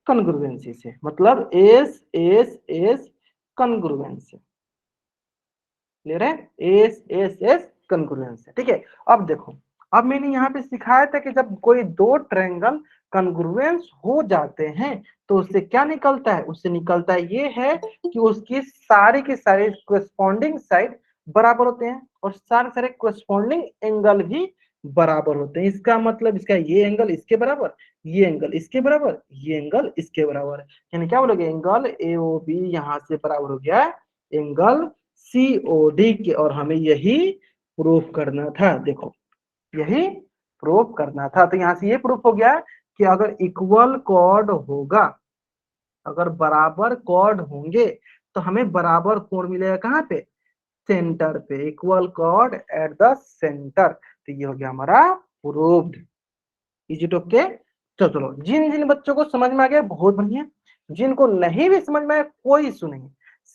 कन्ग्रुएंसी से, मतलब एस एस एस कन्ग्रुएंस से। क्लियर है? एस एस एस कन्ग्रुएंस है। ठीक है, अब देखो, अब मैंने यहाँ पे सिखाया था कि जब कोई दो ट्रायंगल कन्ग्रुएंस हो जाते हैं तो उससे क्या निकलता है? उससे निकलता है ये है कि उसकी सारी की सारी कोरेस्पॉन्डिंग साइड बराबर होते हैं और सारे सारे कोरेस्पॉन्डिंग एंगल भी बराबर होते हैं। इसका मतलब इसका ये एंगल इसके बराबर, ये एंगल इसके बराबर, ये एंगल इसके बराबर है। यानी क्या बोलोगे? एंगल AOB यहाँ से बराबर हो गया एंगल COD के, और हमें यही प्रूफ करना था। देखो, यही प्रूफ करना था। तो यहां से ये प्रूफ हो गया कि अगर इक्वल कॉर्ड होगा, अगर बराबर कॉर्ड होंगे तो हमें बराबर कोण मिलेगा। कहाँ पे? सेंटर पे। Equal cord at the centre. तो ये हो गया हमारा प्रूव्ड। Is it okay? तो चलो, जिन जिन बच्चों को समझ में आ गया बहुत बढ़िया, जिनको नहीं भी समझ में आया कोई इशू नहीं।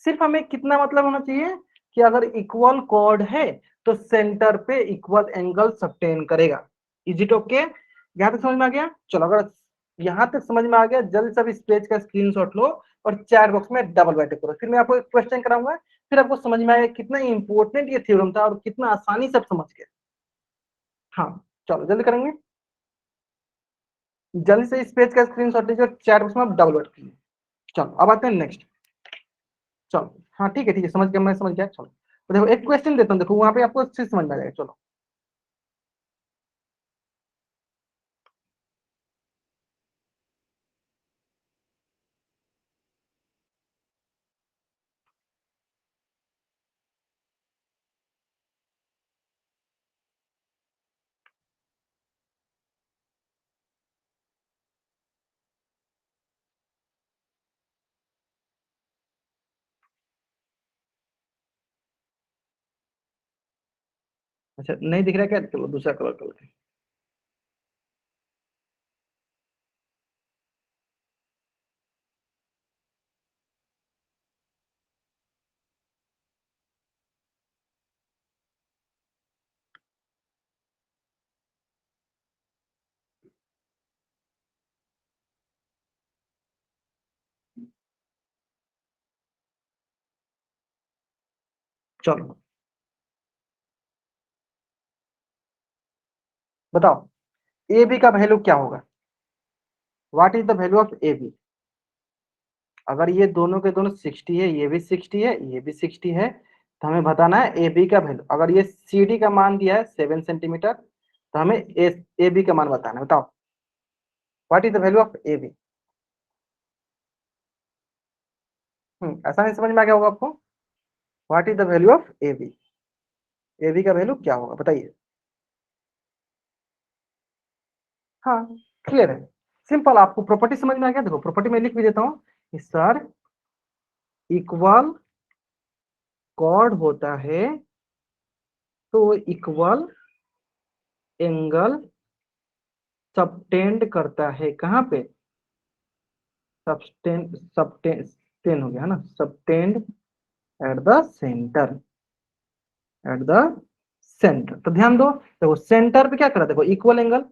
सिर्फ हमें कितना मतलब होना चाहिए कि अगर इक्वल कॉर्ड है तो सेंटर पे इक्वल एंगल सबटेन करेगा। Is it okay? यहाँ तक समझ में आ गया? चलो, अगर यहाँ तक समझ में आ गया जल्दी से इस पेज का स्क्रीनशॉट लो और चैट बॉक्स में डबल बाइट करो। फिर मैं आपको एक क्वेश्चन कराऊंगा, फिर आपको समझ में आएगा कितना इंपॉर्टेंट ये थ्योरम था और कितना आसानी से आप समझ गए। हाँ, चलो जल्दी करेंगे। जल्दी से इस पेज का स्क्रीनशॉट लीजिए और चैट बॉक्स में आप डाउनलोड कीजिए। चलो, अब आते हैं नेक्स्ट। चलो, हाँ ठीक है ठीक है, समझ गया, मैं समझ गया। चलो, तो देखो एक क्वेश्चन देता हूँ, देखो वहां पे आपको अच्छे से समझ में आ जाएगा। चलो, अच्छा नहीं दिख रहा क्या? चलो दूसरा कलर कर लेते हैं। चलो बताओ, ए बी का वैल्यू क्या होगा? What is the value of A B? अगर ये दोनों के दोनों 60 है, ये भी 60 है, ये भी 60 है, तो हमें बताना है ए बी का वैल्यू। अगर ये CD का मान दिया है 7 सेंटीमीटर, तो हमें ए बी का मान बताना है। बताओ, what is the value of A B? ऐसा नहीं समझ में आ गया होगा आपको? What is the value of A B? A B का वैल्यू क्या होगा बताइए? हाँ, क्लियर है, सिंपल। आपको प्रॉपर्टी समझ में आ गया? देखो प्रॉपर्टी में लिख भी देता हूँ। सर इक्वल कॉर्ड होता है तो इक्वल एंगल सबटेंड करता है। कहाँ पे? सबटेंड, सबटेंड हो गया है ना, subtend at the centre, at the centre. तो ध्यान दो, देखो सेंटर पे क्या करा, देखो इक्वल एंगल,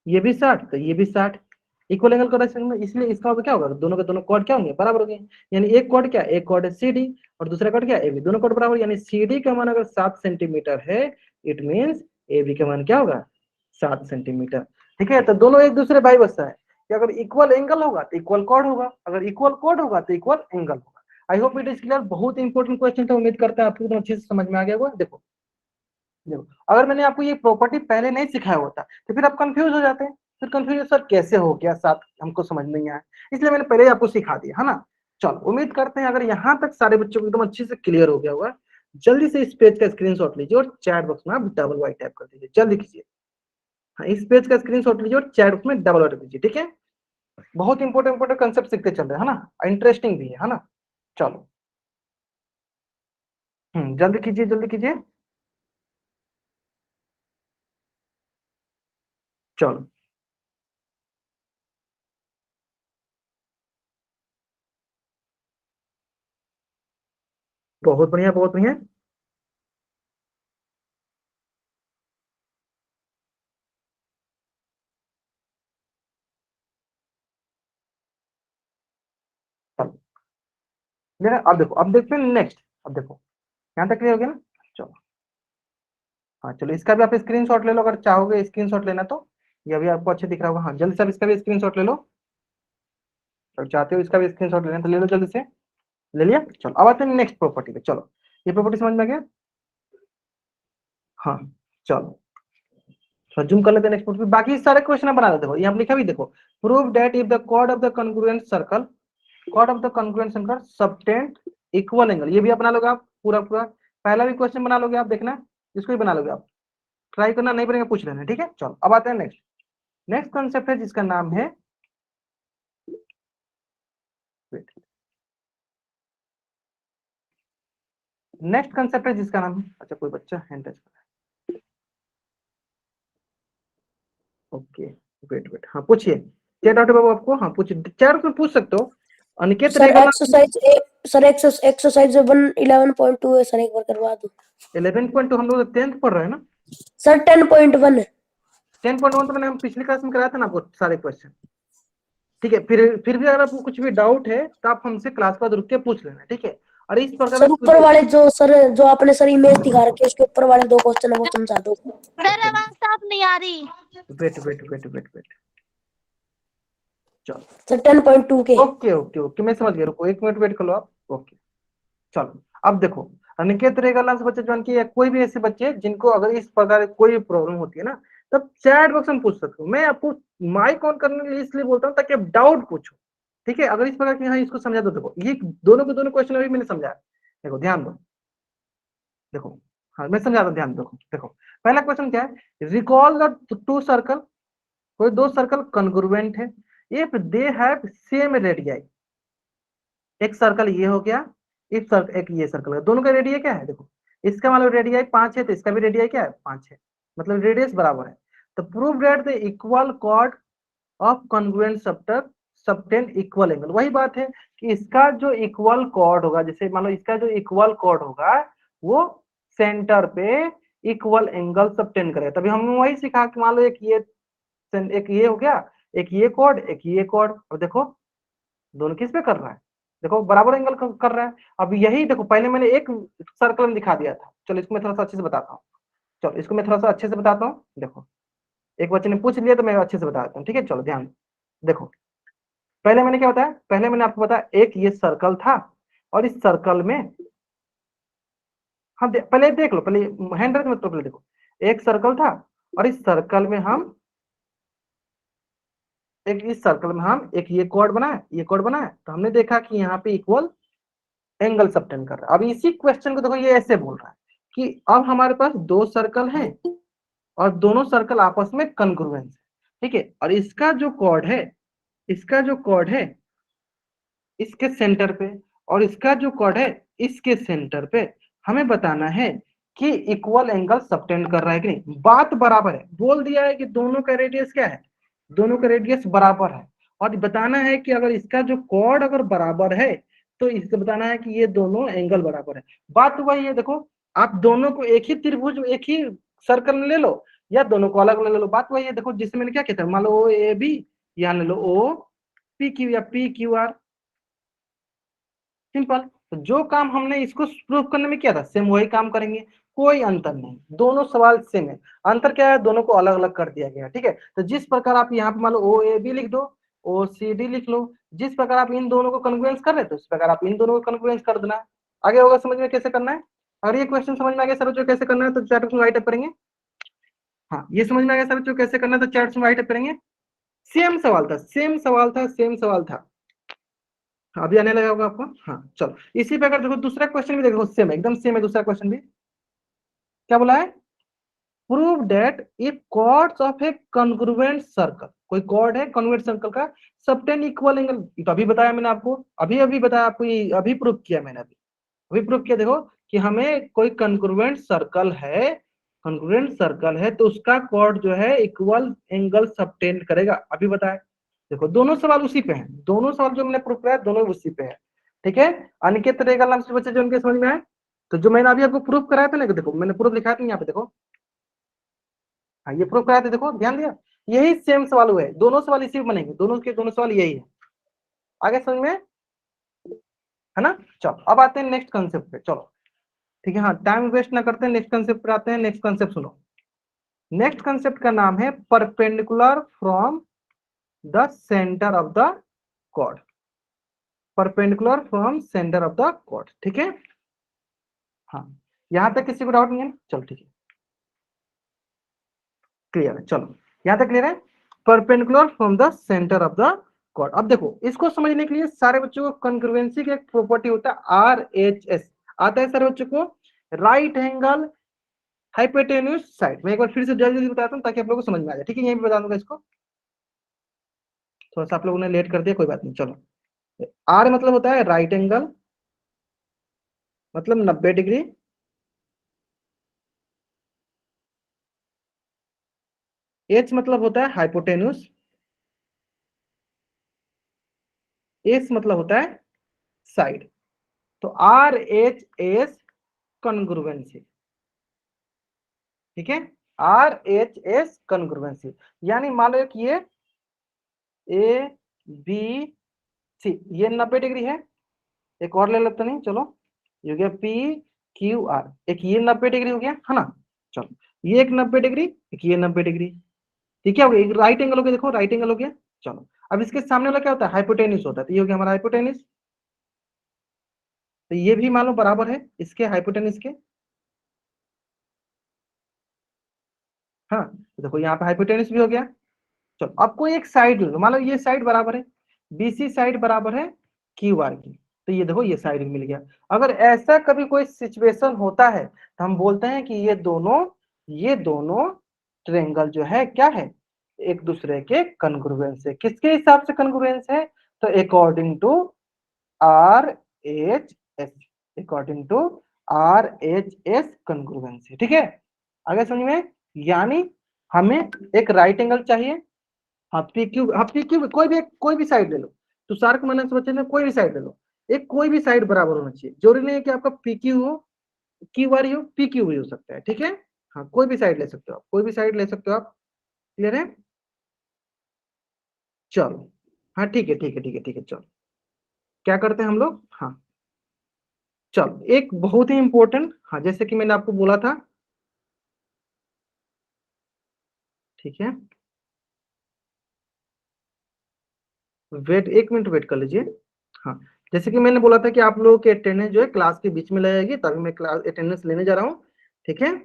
ये भी 60 तो ये भी 60, इक्वल एंगल का रेक्टेंगल, इसलिए इसका मतलब क्या होगा? दोनों के दोनों कॉर्ड क्या होंगे? बराबर हो गए। यानी एक कॉर्ड क्या, एक कॉर्ड है CD और दूसरा कॉर्ड क्या, AB, दोनों कॉर्ड बराबर। यानी CD का मान अगर 7 सेंटीमीटर है, इट मींस AB का मान क्या होगा? 7 सेंटीमीटर। ठीक है, तो दोनों एक दूसरे भाई बस्ता है कि अगर इक्वल एंगल होगा तो इक्वल कॉर्ड होगा, अगर इक्वल कॉर्ड होगा तो इक्वल एंगल होगा। I hope it is clear. बहुत इंपॉर्टेंट क्वेश्चन था, उम्मीद करता है आपको एकदम अच्छे से समझ में आ गया होगा। देखो देखो, अगर मैंने आपको ये प्रॉपर्टी पहले नहीं सिखाया होता तो फिर आप कंफ्यूज हो जाते हैं। फिर कंफ्यूज सर कैसे हो गया, साथ हमको समझ नहीं आया, इसलिए मैंने पहले ही आपको सिखा दिया है ना। चलो, उम्मीद करते हैं अगर यहाँ तक सारे बच्चों को एकदम अच्छे से क्लियर हो गया होगा। जल्दी से इस पेज का स्क्रीनशॉट लीजिए और चैट बॉक्स में आप डबल वाई टाइप कर दीजिए, जल्दी कीजिए। हाँ, इस पेज का स्क्रीनशॉट लीजिए और चैट बॉक्स में डबल वाई दीजिए। ठीक है, बहुत इंपॉर्टेंट इंपॉर्टेंट कंसेप्ट सीखते चल रहे हैं, है ना, इंटरेस्टिंग भी है ना। चलो, जल्दी कीजिए जल्दी कीजिए। चलो बहुत बढ़िया बहुत बढ़िया। अब देखो, अब देखते हैं नेक्स्ट। अब देखो यहाँ तक क्लियर हो गया ना। चलो हाँ चलो, इसका भी आप स्क्रीनशॉट ले लो अगर चाहोगे स्क्रीनशॉट लेना तो। ये अभी आपको अच्छे दिख रहा होगा। हाँ जल्दी से आप इसका भी स्क्रीनशॉट ले लो, अगर चाहते हो इसका भी स्क्रीनशॉट लेना तो ले लो जल्दी से। ले लिया। चलो अब आते हैं नेक्स्ट प्रॉपर्टी पे। चलो ये प्रॉपर्टी समझ में आ गया। हाँ चलो जूम कर लेते हैं नेक्स्ट प्रॉपर्टी। बाकी सारे क्वेश्चन बना लेते हो, यहाँ लिखा भी देखो। Prove that if the chord of the congruent circle, chord of the congruent circle subtend equal angle. ये भी अपना लोगे आप पूरा पूरा। पहला भी क्वेश्चन बना लोगे आप, देखना इसको भी बना लोगे आप, ट्राई करना, नहीं बनेगा पूछ लेना, ठीक है। चलो अब आते हैं नेक्स्ट। नेक्स्ट कॉन्सेप्ट है जिसका नाम है, नेक्स्ट कॉन्सेप्ट है जिसका नाम है, अच्छा कोई बच्चा हैंड टच कर रहा है, ओके वेट वेट, हाँ पूछिए क्या डाउट है बाबू आपको। हाँ पूछिए, चैट में पूछ सकते हो। अनिकेत सर रेगला एक्सरसाइज 11.2 है सर, एक बार करवा दो। 11.2 हम लोग 10th पढ़ रहे हैं ना सर 10.1 है। 10.1 तो मैंने हम पिछली क्लास में कराया था ना आपको सारे क्वेश्चन, ठीक है। फिर भी अगर आपको कुछ भी डाउट है तो आप हमसे क्लास बाद रुक के पूछ लेना, ठीक है। और इस प्रकार सर ऊपर वाले जो आपने सर इमेज दिखा रखी है उसके ऊपर वाले 2 क्वेश्चन है वो समझा दो। सर आवाज साफ नहीं आ रही। Wait wait wait wait wait, चलो सर 10.2 के। ओके ओके ओके मैं समझ गया, रुको 1 मिनट वेट कर लो आप। ओके चलो अब देखो, अनिकेत रेगला से बच्चे ज्वाइन किए, कोई भी ऐसे बच्चे जिनको अगर इस प्रकार कोई प्रॉब्लम होती है ना, तब चैट बॉक्स में पूछ सकते हो। मैं आपको माइक ऑन करने के लिए इसलिए बोलता हूँ ताकि आप डाउट पूछो, ठीक है। अगर इस प्रकार की, हाँ इसको समझा दो। देखो ये दोनों के दोनों क्वेश्चन अभी मैंने समझाया, देखो ध्यान दो, देखो हाँ मैं समझा रहा हूँ, ध्यान देखो। देखो पहला क्वेश्चन क्या है, रिकॉल द टू सर्कल, कोई दो सर्कल कॉन्ग्रुएंट है if they have same radii. एक सर्कल ये हो गया, इफ सर्कल एक ये सर्कल है, दोनों का रेडियस क्या है, देखो इसका मान लो रेडियस 5 है तो इसका भी रेडियस क्या है 5 है, मतलब रेडियस बराबर है। तो prove that the equal cord of congruent subtend equal angle. वही बात है कि इसका जो इक्वल कॉर्ड होगा, जैसे मान लो इसका जो इक्वल कॉर्ड होगा वो सेंटर पे इक्वल एंगल सबटेंड करेगा। तभी हमने वही सीखा कि मान लो एक ये हो गया, एक ये कॉर्ड एक ये कॉर्ड, अब देखो दोनों किस पे कर रहा है, देखो बराबर एंगल कर रहा है। अब यही देखो पहले मैंने एक सर्कल में दिखा दिया था, चलो इसको मैं थोड़ा सा अच्छे से बताता हूँ। चलो इसको मैं थोड़ा सा अच्छे से बताता हूँ। देखो एक बच्चे ने पूछ लिया तो मैं अच्छे से बताता हूँ, ठीक है। चलो ध्यान देखो, पहले मैंने क्या बताया, पहले मैंने आपको बताया एक ये सर्कल था और इस सर्कल में, हाँ पहले देख लो, पहले हैंड रख मत पहले देखो, एक सर्कल था और इस सर्कल में हम इस सर्कल में हम एक ये कॉर्ड बनाए, ये कॉर्ड बनाए, तो हमने देखा कि यहाँ पे इक्वल एंगल सबटेंड कर रहा है। अब इसी क्वेश्चन को देखो, ये ऐसे बोल रहा है कि अब हमारे पास दो सर्कल हैं और दोनों सर्कल आपस में कॉन्ग्रुएंस है, ठीक है। और इसका जो कॉर्ड है, इसका जो कॉर्ड है इसके सेंटर पे और इसका जो कॉर्ड है इसके सेंटर पे, हमें बताना है कि इक्वल एंगल सबटेंड कर रहा है कि नहीं। बात बराबर है, बोल दिया है कि दोनों का रेडियस क्या है, दोनों का रेडियस बराबर है। और बताना है कि अगर इसका जो कॉर्ड अगर बराबर है तो इसको बताना है कि ये दोनों एंगल बराबर है। बात वही है, देखो आप दोनों को एक ही त्रिभुज एक ही सर्कल में ले लो या दोनों को अलग ले लो, बात वही है। देखो जिससे मैंने क्या कहता है, मान लो ओ ए बी, यहाँ ले लो ओ पी क्यू या पी क्यू आर, सिंपल। तो जो काम हमने इसको प्रूव करने में किया था सेम वही काम करेंगे, कोई अंतर नहीं, दोनों सवाल सेम है। अंतर क्या है, दोनों को अलग अलग कर दिया गया, ठीक है। तो जिस प्रकार आप यहाँ पे मान लो ओ ए बी लिख दो, ओ सी डी लिख लो, जिस प्रकार आप इन दोनों को कन्फ्लुएंस कर रहे थे उस प्रकार आप इन दोनों को कन्फ्लुएंस कर देना। आगे होगा समझ में कैसे करना है। अगर ये क्वेश्चन समझ में आ गया सर जो कैसे करना है तो चैट में राइट अप करेंगे। हाँ ये समझ में आ गया सर जो कैसे करना है तो चैट में राइट अप करेंगे। सेम सवाल था, सेम सवाल था, सेम सवाल था, अभी आने लगा होगा आपको। हाँ चलो इसी प्रकार देखो दूसरा क्वेश्चन भी देखो, सेम एकदम सेम है दूसरा क्वेश्चन भी। क्या बोला है, prove that if chords of a congruent circle, कोई कॉर्ड है कॉन्ग्रुएंट सर्कल का सबटेंड इक्वल एंगल, तो अभी बताया मैंने आपको, अभी अभी बताया आपको, ये अभी प्रूव किया मैंने, अभी प्रूव किया। देखो कि हमें कोई कॉन्ग्रुएंट सर्कल है, कॉन्ग्रुएंट सर्कल है तो उसका कॉर्ड जो है इक्वल एंगल सबटेंड करेगा। अभी बताए, देखो दोनों सवाल उसी पे हैं, दोनों सवाल जो मैंने प्रूफ कराया दोनों उसी पे है। ठीक है, अनिकेत रेगल नाम से बच्चे जो उनके समझ में आए, तो जो मैंने अभी आपको प्रूफ कराया था ना, देखो मैंने प्रूफ लिखा था यहाँ पे, देखो हाँ ये प्रूफ कराया था, देखो ध्यान दिया, यही सेम सवाल हुए, दोनों सवाल इसी में बनेंगे, दोनों के दोनों सवाल यही है। आगे समझ में है ना। चलो अब आते हैं नेक्स्ट कंसेप्ट पे, चलो ठीक है, हाँ टाइम वेस्ट ना करते हैं, नेक्स्ट कंसेप्ट पे आते हैं। नेक्स्ट कंसेप्ट सुनो, नेक्स्ट कंसेप्ट का नाम है perpendicular from the centre of the chord, perpendicular from centre of the chord. ठीक है, हाँ यहां तक किसी को डाउट नहीं है, चलो ठीक है, क्लियर है, चलो यहां तक क्लियर है, perpendicular from the centre of the chord. अब देखो इसको समझने के लिए सारे बच्चों को कंग्रुएंसी का एक प्रॉपर्टी होता है RHS, आता है सारे बच्चों को, राइट एंगल हाइपोटेन्यूज साइड। मैं एक बार फिर से जल्दी जल्दी बताता हूँ ताकि आप लोगों को समझ में आ जाए। ठीक है, यहीं पे बता दूंगा इसको, थोड़ा सा आप लोगों ने लेट कर दिया, कोई बात नहीं। चलो आर मतलब होता है राइट एंगल, मतलब 90 डिग्री, एच मतलब होता है हाइपोटेन्यूज, एस मतलब होता है साइड। तो RHS कॉन्ग्रुएंसी, ठीक है, RHS कॉन्ग्रुएंसी, यानी मान लो कि ये ABC, ये 90 डिग्री है, एक और ले लेते नहीं, चलो ये हो गया PQR, एक ये 90 डिग्री हो गया है ना। चलो ये एक 90 डिग्री, एक ये 90 डिग्री, ठीक है, हो गया एक राइट एंगल हो गया, देखो राइट एंगल हो गया। चलो अब इसके सामने वाला क्या होता है, हाइपोटेन्यूज होता है, तो ये हो गया हमारा हाइपोटेन्यूज, तो ये भी मान लो बराबर है इसके हाइपोटेन्यूज के। हाँ तो देखो यहाँ पे हाइपोटेन्यूज भी हो गया। चलो अब कोई एक साइड ले लो, मान लो ये साइड बराबर है, BC साइड बराबर है QR की, तो ये देखो ये साइड मिल गया। अगर ऐसा कभी कोई सिचुएशन होता है तो हम बोलते हैं कि ये दोनों ट्रायंगल जो है क्या है, एक दूसरे के कन्ग्रुएंस है। किसके हिसाब से कन्ग्रुएंस है, तो according to RHS, according to RHS congruence है। ठीक है, आगे समझ में, यानी हमें एक राइट एंगल चाहिए, हाँ PQ कोई भी साइड ले लो, तो सार्क माना बच्चे ने कोई भी साइड ले लो, एक कोई भी साइड बराबर होना चाहिए, जरूरी नहीं है कि आपका PQ हो, QR हो, PQ भी हो सकता है। ठीक है, हाँ कोई भी साइड ले सकते हो आप, कोई भी साइड ले सकते हो आप, क्लियर है। चलो हाँ ठीक है ठीक है ठीक है ठीक है, चलो क्या करते हैं हम लोग, हाँ चलो एक बहुत ही इंपॉर्टेंट, हाँ जैसे कि मैंने आपको बोला था, ठीक है, वेट एक मिनट वेट कर लीजिए। हाँ जैसे कि मैंने बोला था कि आप लोगों की अटेंडेंस जो है क्लास के बीच में लगेगी, तभी मैं क्लास अटेंडेंस लेने जा रहा हूँ। ठीक है,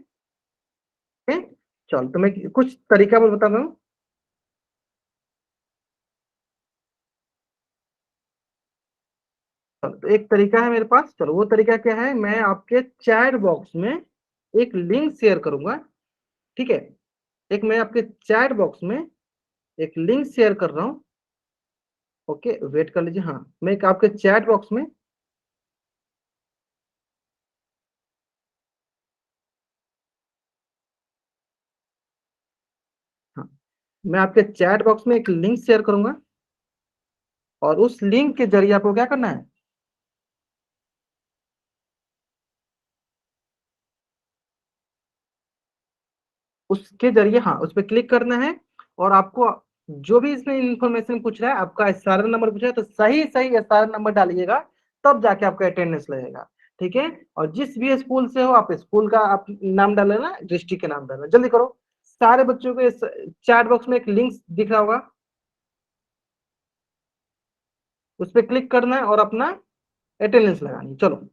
चल तो मैं कुछ तरीका बता रहा हूँ। चलो तो एक तरीका है मेरे पास, चलो वो तरीका क्या है, मैं आपके चैट बॉक्स में एक लिंक शेयर करूंगा। ठीक है, एक मैं आपके चैट बॉक्स में एक लिंक शेयर कर रहा हूँ। ओके वेट कर लीजिए, हाँ मैं एक आपके चैट बॉक्स में, हाँ मैं आपके चैट बॉक्स में एक लिंक शेयर करूंगा, और उस लिंक के जरिए आपको क्या करना है, उसके जरिए हाँ उस पर क्लिक करना है, और आपको जो भी इसमें इंफॉर्मेशन पूछ रहा है, आपका एसआरएन नंबर पूछ रहा है, तो सही सही एसआरएन नंबर डालिएगा, तब जाके आपका अटेंडेंस लगेगा। ठीक है, और जिस भी स्कूल से हो आप स्कूल का आप नाम डाल लेना, डिस्ट्रिक्ट के नाम डालना, जल्दी करो। सारे बच्चों को इस चैट बॉक्स में एक लिंक दिख रहा होगा, उस पर क्लिक करना है और अपना अटेंडेंस लगानी, चलो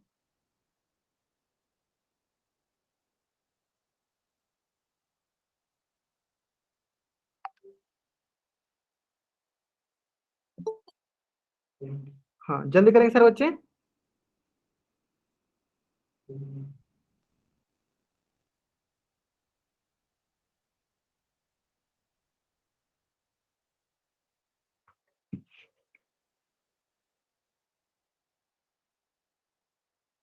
हाँ जल्दी करेंगे सर बच्चे।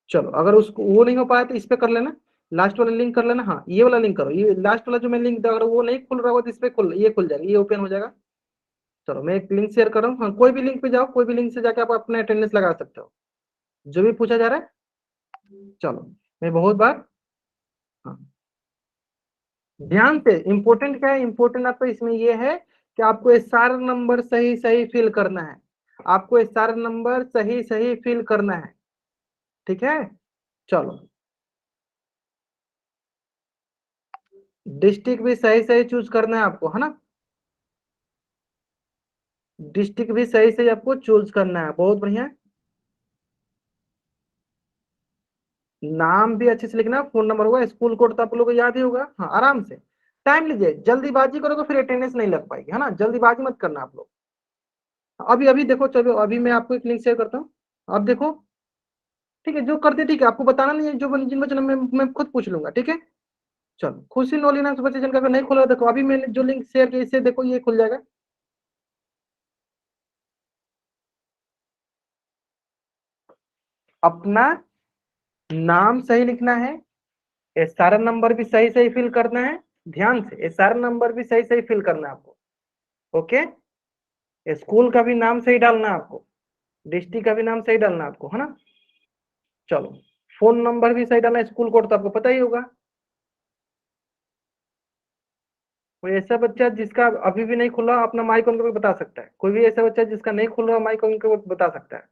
चलो अगर उसको वो नहीं हो पाया तो इस पे कर लेना, लास्ट वाला लिंक कर लेना। हाँ ये वाला लिंक करो, ये लास्ट वाला जो मैं लिंक अगर वो नहीं खुल रहा होगा तो इस पे ये खुल जाएगा, ये ओपन हो जाएगा। चलो मैं एक लिंक शेयर कर रहा हूँ। हाँ कोई भी लिंक पे जाओ, कोई भी लिंक से जाके आप अपने अटेंडेंस लगा सकते हो जो भी पूछा जा रहा है। चलो मैं बहुत बार, हाँ ध्यान से, इंपॉर्टेंट क्या है, इंपॉर्टेंट आपको इसमें ये है कि आपको ये सारा नंबर सही सही फिल करना है, आपको ये सारा नंबर सही सही फिल करना है, ठीक है। चलो डिस्ट्रिक्ट भी सही सही चूज करना है आपको, है ना, डिस्ट्रिक्ट भी सही सही आपको चूज करना है, बहुत बढ़िया। नाम भी अच्छे से लिखना, फोन नंबर होगा, स्कूल कोड तो आप लोगों को याद ही होगा। हाँ आराम से टाइम लीजिए, जल्दीबाजी करोगे फिर अटेंडेंस नहीं लग पाएगी, है ना, जल्दीबाजी मत करना आप लोग। अभी अभी देखो, चलो अभी मैं आपको एक लिंक शेयर करता हूँ, अब देखो, ठीक है जो करते ठीक है, आपको बताना नहीं है, जो जिन बच्चों ने मैं खुद पूछ लूंगा, ठीक है। चलो खुशी नोलिना बच्चे जिनका अगर नहीं खुला, देखो अभी मैंने जो लिंक शेयर किया इससे देखो ये खुल जाएगा। अपना नाम सही लिखना है, ये सारा नंबर भी सही सही फिल करना है, ध्यान से ये सारा नंबर भी सही सही फिल करना है आपको, ओके। स्कूल का भी नाम सही डालना है आपको, डिस्ट्रिक्ट का भी नाम सही डालना है आपको, है ना। चलो फोन नंबर भी सही डालना है, स्कूल कोड तो आपको पता ही होगा। कोई ऐसा बच्चा जिसका अभी भी नहीं खुला अपना माइक ऑन करके बता सकता है, कोई भी ऐसा बच्चा जिसका नहीं खुल रहा माइक ऑन करके बता सकता है।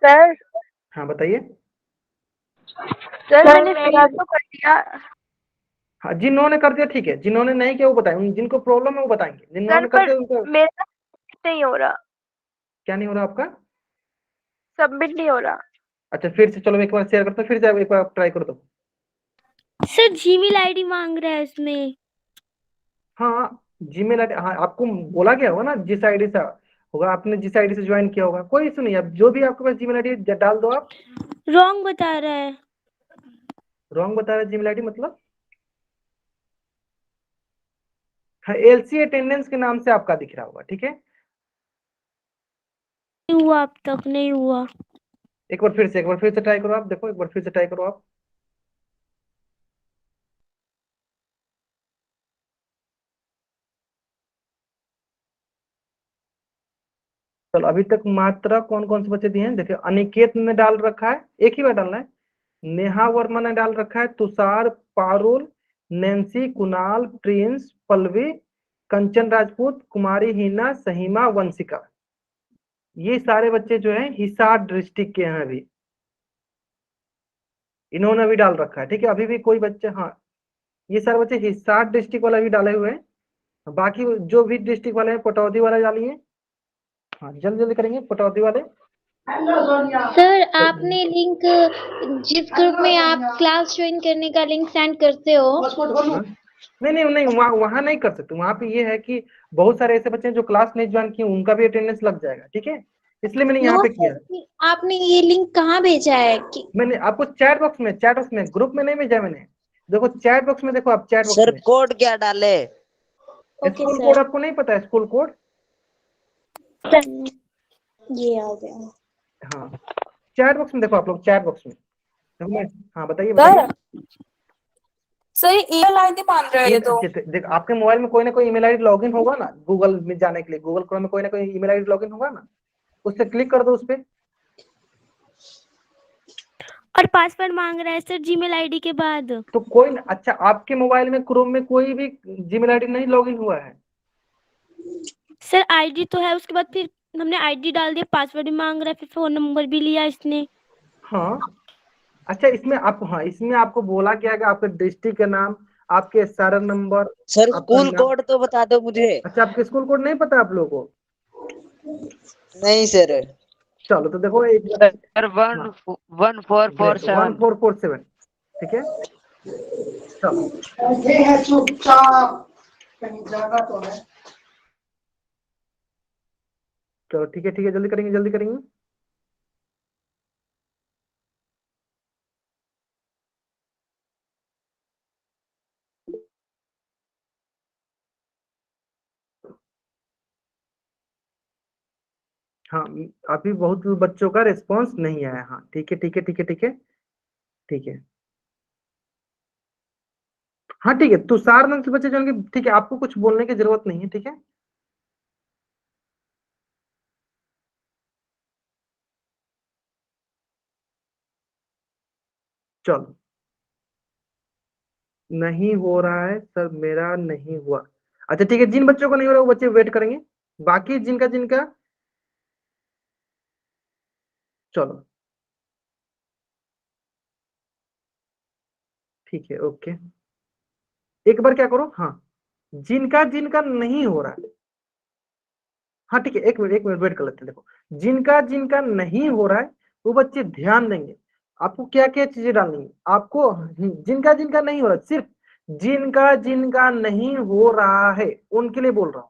सर हाँ बताइए। सर मैंने फिल तो कर दिया। हाँ जिन्होंने कर दिया ठीक है, जिन्होंने नहीं किया वो बताएं, जिनको प्रॉब्लम है वो बताएंगे, सर जिन्होंने कर पर दिया उनको। मेरा नहीं हो रहा, क्या नहीं हो रहा आपका? सबमिट नहीं हो रहा। अच्छा फिर से चलो एक बार शेयर करते हैं, फिर से एक बार ट्राई कर दो। सर जीमेल आईडी मांग रहा है इसमें। हाँ जीमेल आईडी, हाँ आपको बोला गया होगा ना जिस आईडी से होगा, आपने जिस आईडी से ज्वाइन किया होगा, कोई इशू नहीं है, अब जो भी आपके पास जीमेल आईडी डाल दो आप। रॉन्ग बता रहा है। रॉन्ग बता रहा है जीमेल आईडी मतलब? हाँ एलसी अटेंडेंस के नाम से आपका दिख रहा होगा, ठीक है। नहीं हुआ, अब तक नहीं हुआ। एक बार फिर से ट्राई करो आप, देखो एक बार फिर से ट्राई करो आप। चलो अभी तक मात्रा कौन कौन से बच्चे दिए हैं देखिए, अनिकेत ने डाल रखा है, एक ही बार डालना है। नेहा वर्मा ने डाल रखा है, तुषार, पारुल, नैन्सी, कुणाल, प्रिंस, पल्लवी, कंचन राजपूत, कुमारी हिना, सहीमा, वंशिका, ये सारे बच्चे जो हैं हिसार डिस्ट्रिक्ट के हैं अभी, इन्होंने अभी डाल रखा है, ठीक है। अभी भी कोई बच्चे, हाँ ये सारे बच्चे हिसार डिस्ट्रिक्ट वाला भी डाले हुए हैं, बाकी जो भी डिस्ट्रिक्ट वाले हैं पटौदी वाला डालिए, हाँ जल्दी जल्दी करेंगे पटौदी वाले। सर आपने लिंक, जिस ग्रुप में आप क्लास ज्वाइन करने का लिंक सेंड करते हो, हाँ? नहीं वहाँ नहीं कर सकते, वहाँ पे ये है कि बहुत सारे ऐसे बच्चे हैं जो क्लास नहीं ज्वाइन किए, उनका भी अटेंडेंस लग जाएगा, ठीक है, इसलिए मैंने यहाँ नो पे किया। सर, आपने ये लिंक कहाँ भेजा है कि मैंने आपको चैट बॉक्स में ग्रुप में नहीं भेजा मैंने, देखो चैट बॉक्स में, देखो आप चैट बॉक्स सर में। कोड क्या डाले? ओके स्कूल कोड सर, आपको नहीं पता है, स्कूल कोड? ये आ गया। हाँ चैट बॉक्स में देखो आप लोग, चैट बॉक्स में देखो मैं, हाँ बताइए सर बताइए। सर ईमेल आईडी मांग रहे हैं ये तो। देख आपके मोबाइल में कोई ना कोई ईमेल आईडी लॉगिन होगा ना, गूगल में जाने के लिए गूगल क्रोम में कोई ना कोई ईमेल आईडी लॉगिन होगा ना, उससे क्लिक कर दो उस पर। और पासवर्ड मांग रहा है सर जीमेल आईडी के बाद। तो कोई अच्छा आपके मोबाइल में क्रोम में कोई भी जीमेल आईडी नहीं लॉगिन हुआ है? सर आईडी तो है, उसके बाद फिर हमने आईडी डाल दिया, पासवर्ड भी मांग रहा है, फिर फोन नंबर भी लिया इसने। हाँ अच्छा इसमें आप, हाँ इसमें आपको बोला क्या है कि आपके डिस्ट्रिक्ट का नाम, आपके सारा नंबर, सर आपका स्कूल नाम। कोड तो बता दो मुझे। अच्छा आपके स्कूल कोड नहीं पता आप लोगों को? नहीं सर। चलो तो देखो एक, सर वन हाँ 1447। 1447, ठीक है। चलो चलो ठीक है जल्दी करेंगे जल्दी करेंगे। हाँ, अभी बहुत बच्चों का रिस्पांस नहीं आया। हाँ ठीक है ठीक है ठीक है ठीक है ठीक है। हाँ ठीक है, तुषार नाम से बच्चे जाएंगे, ठीक है, आपको कुछ बोलने की जरूरत नहीं है, ठीक है। चलो, नहीं हो रहा है सर, मेरा नहीं हुआ। अच्छा ठीक है, जिन बच्चों को नहीं हो रहा वो बच्चे वेट करेंगे, बाकी जिनका जिनका, चलो ठीक है ओके। एक बार क्या करो, हाँ, जिनका जिनका नहीं हो रहा है, हाँ ठीक है, एक मिनट वेट कर लेते हैं। देखो, जिनका जिनका नहीं हो रहा है वो बच्चे ध्यान देंगे। आपको क्या क्या चीजें डालनी है आपको, जिनका जिनका नहीं हो रहा, सिर्फ जिनका जिनका नहीं हो रहा है उनके लिए बोल रहा हूँ।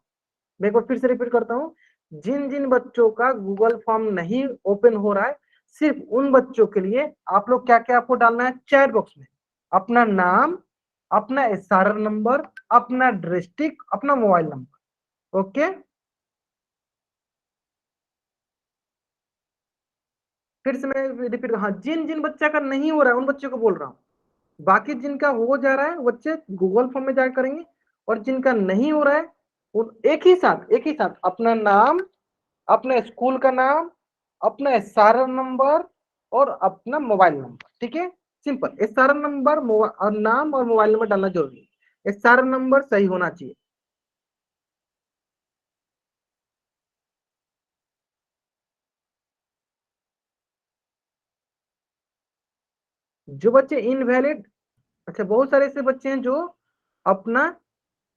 मैं एक बार फिर से रिपीट करता हूँ, जिन जिन बच्चों का गूगल फॉर्म नहीं ओपन हो रहा है, सिर्फ उन बच्चों के लिए आप लोग क्या क्या आपको डालना है चैट बॉक्स में, अपना नाम, अपना एसआरआर नंबर, अपना डिस्ट्रिक्ट, अपना मोबाइल नंबर। ओके, फिर से मैं रिपीट, हाँ, जिन जिन बच्चा का नहीं हो रहा है उन बच्चों को बोल रहा हूँ, बाकी जिनका हो जा रहा है बच्चे गूगल फॉर्म में जाकर करेंगे, और जिनका नहीं हो रहा है उन एक ही साथ अपना नाम, अपने स्कूल का नाम, अपना एसआरआर नंबर और अपना मोबाइल नंबर, ठीक है, सिंपल। एसआरआर नंबर और नाम और मोबाइल नंबर डालना जरूरी है, एसआरआर नंबर सही होना चाहिए। जो बच्चे इनवैलिड, अच्छा बहुत सारे ऐसे बच्चे हैं जो अपना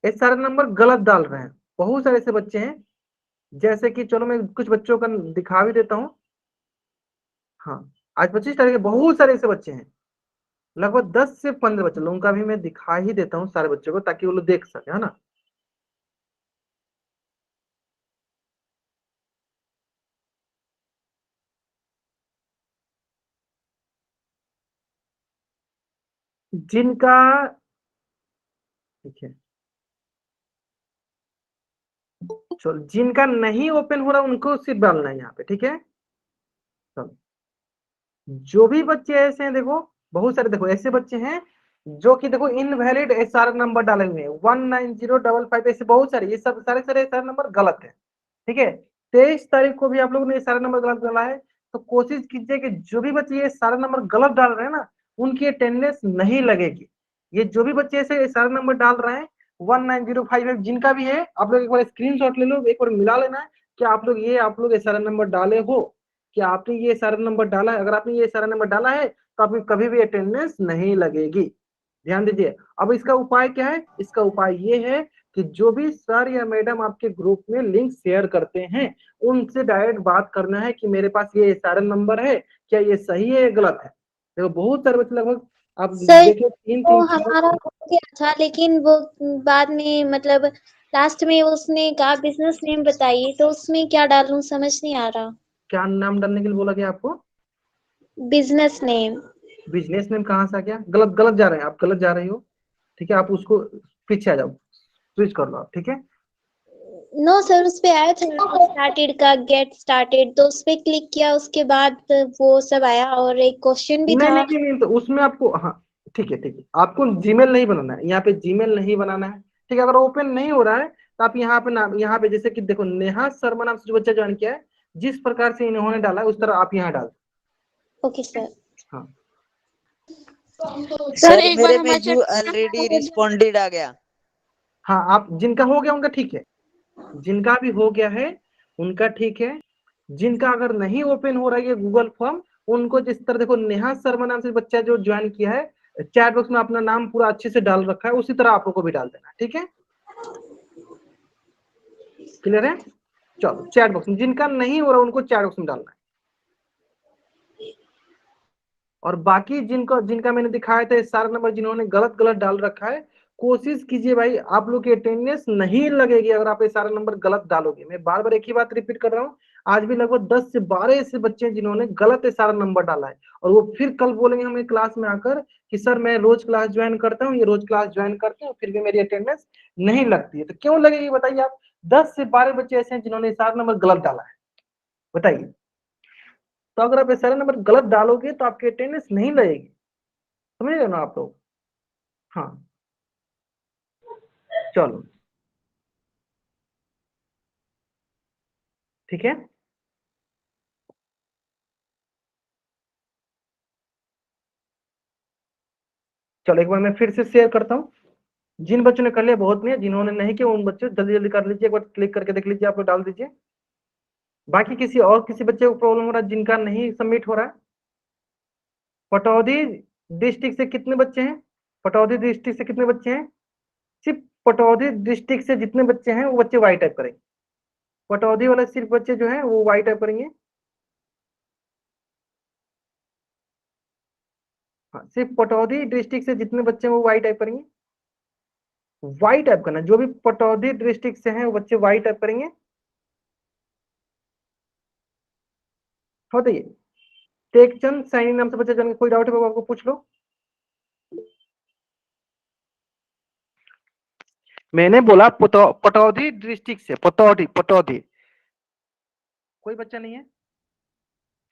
एसआरआर नंबर गलत डाल रहे हैं, बहुत सारे ऐसे बच्चे हैं, जैसे कि चलो मैं कुछ बच्चों का दिखा भी देता हूँ। हाँ, आज 25 तारीख है, बहुत सारे ऐसे बच्चे हैं, लगभग 10 से 15 बच्चे, लोगों का भी मैं दिखा ही देता हूँ सारे बच्चों को, ताकि वो लोग देख सके, है ना। जिनका, ठीक है, चलो जिनका नहीं ओपन हो रहा उनको सिर्फ डालना है यहाँ पे, ठीक है। चलो, जो भी बच्चे ऐसे हैं, देखो बहुत सारे, देखो ऐसे बच्चे हैं जो कि देखो इनवैलिड एसआर नंबर डाले हुए हैं 19055, ऐसे बहुत सारे, ये सब सारे सारे एसआर नंबर गलत है, ठीक है। 23 तारीख को भी आप लोगों ने ये सारा नंबर गलत डाला है, तो कोशिश कीजिए कि जो भी बच्चे ये सारा नंबर गलत डाल रहे हैं ना, उनकी अटेंडेंस नहीं लगेगी। ये जो भी बच्चे ऐसे सारा नंबर डाल रहे हैं 19055 जिनका भी है, आप लोग एक बार स्क्रीनशॉट ले लो, एक बार मिला लेना है कि आप लोग ये सारा नंबर डाले हो, कि आपने ये सारा नंबर डाला है। अगर आपने ये सारा नंबर डाला है तो आपकी कभी भी अटेंडेंस नहीं लगेगी, ध्यान दीजिए। अब इसका उपाय क्या है, इसका उपाय ये है कि जो भी सर या मैडम आपके ग्रुप में लिंक शेयर करते हैं उनसे डायरेक्ट बात करना है कि मेरे पास ये सारा नंबर है, क्या ये सही है या गलत है। देखो बहुत सारे बच्चे, लगभग आप सर देखिए तीन वो तीन हमारा हो गया था, लेकिन वो बाद में मतलब लास्ट में उसने कहा बिजनेस नेम बताइए, तो उसमें क्या डालूं समझ नहीं आ रहा। क्या नाम डालने के लिए बोला गया आपको, बिजनेस नेम। बिजनेस नेम कहाँ से आ गया, गलत गलत जा रहे हैं आप, गलत जा रही हो, ठीक है, आप उसको पीछे आ जाओ, स्विच कर लो आप, ठीक है। नो सर, उस पे आया था स्टार्टेड का, गेट स्टार्टेड, तो उस पे क्लिक किया, उसके बाद वो सब आया और एक क्वेश्चन भी नहीं था। नहीं नहीं, तो उसमें आपको, हाँ ठीक है ठीक है, आपको जीमेल नहीं बनाना है, यहाँ पे जीमेल नहीं बनाना है, ठीक है। अगर ओपन नहीं हो रहा है तो आप यहाँ पे नाम, यहाँ पे जैसे कि देखो नेहा शर्मा नाम से जो बच्चा ज्वाइन किया है, जिस प्रकार से इन्होंने डाला है उस तरह आप यहाँ डाल। Okay sir. हाँ सर मेरे में जो ऑलरेडी रिस्पॉन्डेड आ गया। हाँ, आप जिनका हो गया उनका ठीक है, जिनका भी हो गया है उनका ठीक है। जिनका अगर नहीं ओपन हो रहा है ये गूगल फॉर्म, उनको जिस तरह देखो नेहा शर्मा नाम से बच्चा जो ज्वाइन किया है, चैट बॉक्स में अपना नाम पूरा अच्छे से डाल रखा है, उसी तरह आप लोग को भी डाल देना, ठीक है, क्लियर है। चलो चैट बॉक्स में जिनका नहीं हो रहा उनको चैट बॉक्स में डालना है, और बाकी जिनको जिनका मैंने दिखाया था सारा नंबर जिन्होंने गलत गलत डाल रखा है, कोशिश कीजिए भाई, आप लोग की अटेंडेंस नहीं लगेगी अगर आप ये सारा नंबर गलत डालोगे। मैं बार बार एक ही बात रिपीट कर रहा हूँ, आज भी लगभग 10 से 12 ऐसे बच्चे हैं जिन्होंने गलत ये सारा नंबर डाला है, और वो फिर कल बोलेंगे हमें क्लास में आकर कि सर मैं रोज क्लास ज्वाइन करता हूँ, ये रोज क्लास ज्वाइन करते हैं, फिर भी मेरी अटेंडेंस नहीं लगती है। तो क्यों लगेगी बताइए आप, 10 से 12 बच्चे ऐसे हैं जिन्होंने सारा नंबर गलत डाला है, बताइए। तो अगर आप ये सारे नंबर गलत डालोगे तो आपकी अटेंडेंस नहीं लगेगी, समझ रहे हो ना आप लोग। हाँ चलो ठीक है। चलो एक बार मैं फिर से शेयर करता हूँ। जिन बच्चों ने कर लिया बहुत नहीं है, जिन्होंने नहीं किया उन बच्चों जल्दी जल्दी कर लीजिए, एक बार क्लिक करके देख लीजिए, आप लोग डाल दीजिए। बाकी किसी बच्चे को प्रॉब्लम हो रहा है जिनका नहीं सबमिट हो रहा है। पटौदी डिस्ट्रिक्ट से कितने बच्चे हैं? पटौदी डिस्ट्रिक्ट से कितने बच्चे हैं? सिर्फ पटौदी डिस्ट्रिक्ट से जितने बच्चे हैं वो बच्चे वाई टाइप करेंगे। पटौदी वाले सिर्फ बच्चे जो हैं वो वाई टाइप करेंगे। हाँ, सिर्फ पटौदी डिस्ट्रिक्ट से जितने बच्चे हैं वो वाई टाइप करेंगे। वाई टाइप करना, जो भी पटौदी डिस्ट्रिक्ट से हैं वो बच्चे वाई टाइप करेंगे। होता ये टेकचंद सैनी नाम से बच्चे जान, कोई डाउट है बाबू आपको पूछ लो। मैंने बोला पटौदी डिस्ट्रिक्ट से, पटौदी कोई बच्चा नहीं है,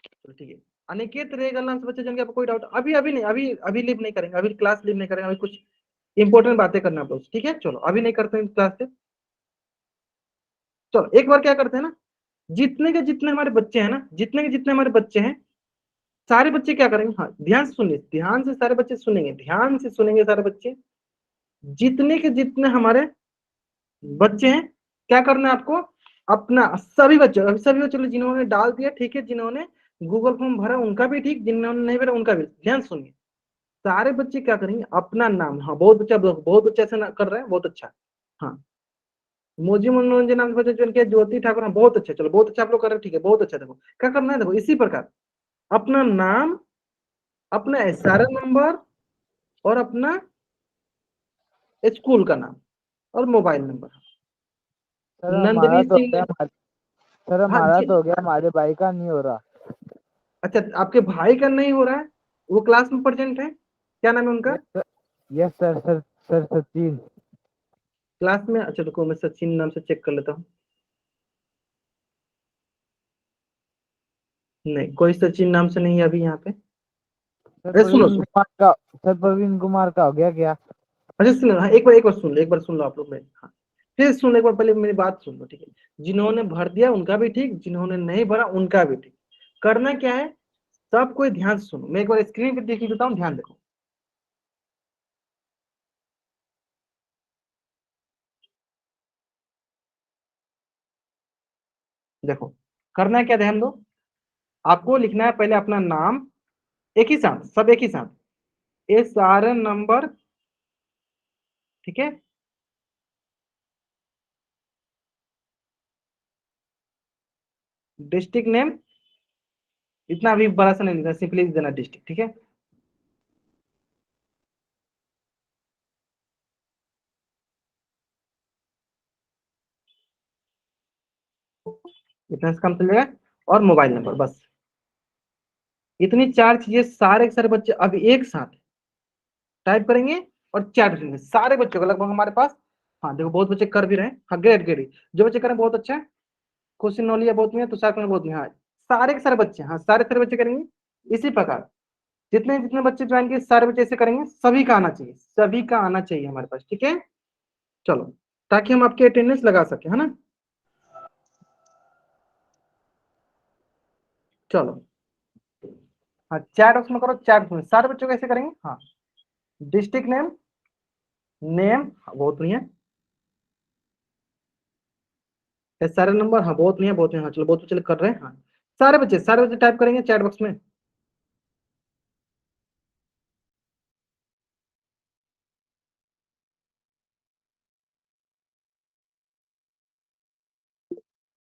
चलो ठीक है। अनिकेत रेगल नाम से बच्चे जान के आपको कोई डाउट? अभी नहीं, अभी लीव नहीं करेंगे, अभी क्लास लीव नहीं करेंगे, अभी कुछ इंपॉर्टेंट बातें करना आप लोग, ठीक है। चलो अभी नहीं करते हैं क्लास से। चलो एक बार क्या करते हैं ना, जितने के जितने हमारे बच्चे हैं ना, जितने के जितने हमारे बच्चे हैं सारे बच्चे क्या करेंगे, हाँ ध्यान से सुनिए, ध्यान से सारे बच्चे सुनेंगे, ध्यान से सुनेंगे सारे बच्चे। जितने के जितने हमारे बच्चे हैं क्या करना है आपको, अपना सभी बच्चे जिन्होंने डाल दिया ठीक है, जिन्होंने गूगल फॉर्म भरा उनका भी ठीक, जिन्होंने नहीं भरा उनका भी। ध्यान सुनिए, सारे बच्चे क्या करेंगे, अपना नाम, हाँ बहुत बच्चे ऐसा कर रहे हैं, बहुत अच्छा। हाँ मोजी मनोरंजन नाम से बच्चे जो किया, ज्योति ठाकुर, हाँ बहुत अच्छा, चलो बहुत अच्छा आप लोग कर रहे हैं, ठीक है बहुत अच्छा। देखो क्या करना है, देखो इसी प्रकार अपना नाम, अपना एसआर नंबर और अपना स्कूल का नाम और मोबाइल नंबर। सर नंदिनी हमारा तो हो सिंह, गया सर हाँ हमारा जी, तो हो गया, हमारे भाई का नहीं हो रहा। अच्छा आपके भाई का नहीं हो रहा है, वो क्लास में प्रेजेंट है, क्या नाम है उनका yes sir, yes sir sir sir Sachin. Class में? अच्छा रुको मैं सचिन नाम से चेक कर लेता हूँ। नहीं कोई सचिन नाम से नहीं है अभी यहाँ पे। सर अरे सुनो प्रवीण सुनो, कुमार का सर प्रवीण कुमार का हो गया क्या? अच्छा सुनो, हाँ एक बार सुन लो, एक बार सुन लो आप लोग, मैं हाँ फिर सुन लो एक बार, पहले मेरी बात सुन लो ठीक है। जिन्होंने भर दिया उनका भी ठीक, जिन्होंने नहीं भरा उनका भी ठीक। करना क्या है, सब कोई ध्यान से सुनो, मैं एक बार स्क्रीन पे देखिए बताऊँ, ध्यान देखो। देखो करना है क्या, ध्यान दो। आपको लिखना है पहले अपना नाम, एक ही साथ, सब एक ही साथ, ये सारे नंबर, ठीक है। डिस्ट्रिक्ट नेम, इतना भी बड़ा सा नहीं लिखना, सिंपली लिख देना डिस्ट्रिक्ट, ठीक है। इतना से कम चलेगा, और मोबाइल नंबर, बस इतनी चार चीजें सारे के सारे बच्चे अब एक साथ टाइप करेंगे और चैट करेंगे सारे बच्चों को लगभग हमारे पास। हाँ देखो बहुत बच्चे कर भी रहे हैं, हाँ ग्रेट ग्रेट, जो बच्चे करें बहुत अच्छा है। क्वेश्चन नॉलेज बहुत नहीं है तो सारे बहुत नहीं, हाँ सारे के सारे बच्चे, हाँ सारे सारे बच्चे करेंगे इसी प्रकार। जितने जितने बच्चे ज्वाइन किए सारे बच्चे ऐसे करेंगे, सभी का आना चाहिए, सभी का आना चाहिए हमारे पास, ठीक है। चलो ताकि हम आपकी अटेंडेंस लगा सके, है ना। चलो हाँ चैट बॉक्स में करो, चैट बॉक्स में सारे बच्चों को ऐसे करेंगे। हाँ डिस्ट्रिक्ट नेम, नेम, हाँ, बहुत बढ़िया। सारे नंबर, हाँ बहुत नहीं है, बहुत नहीं, हाँ चलो बहुत चलो कर रहे हैं। हाँ सारे बच्चे टाइप करेंगे चैट बॉक्स में।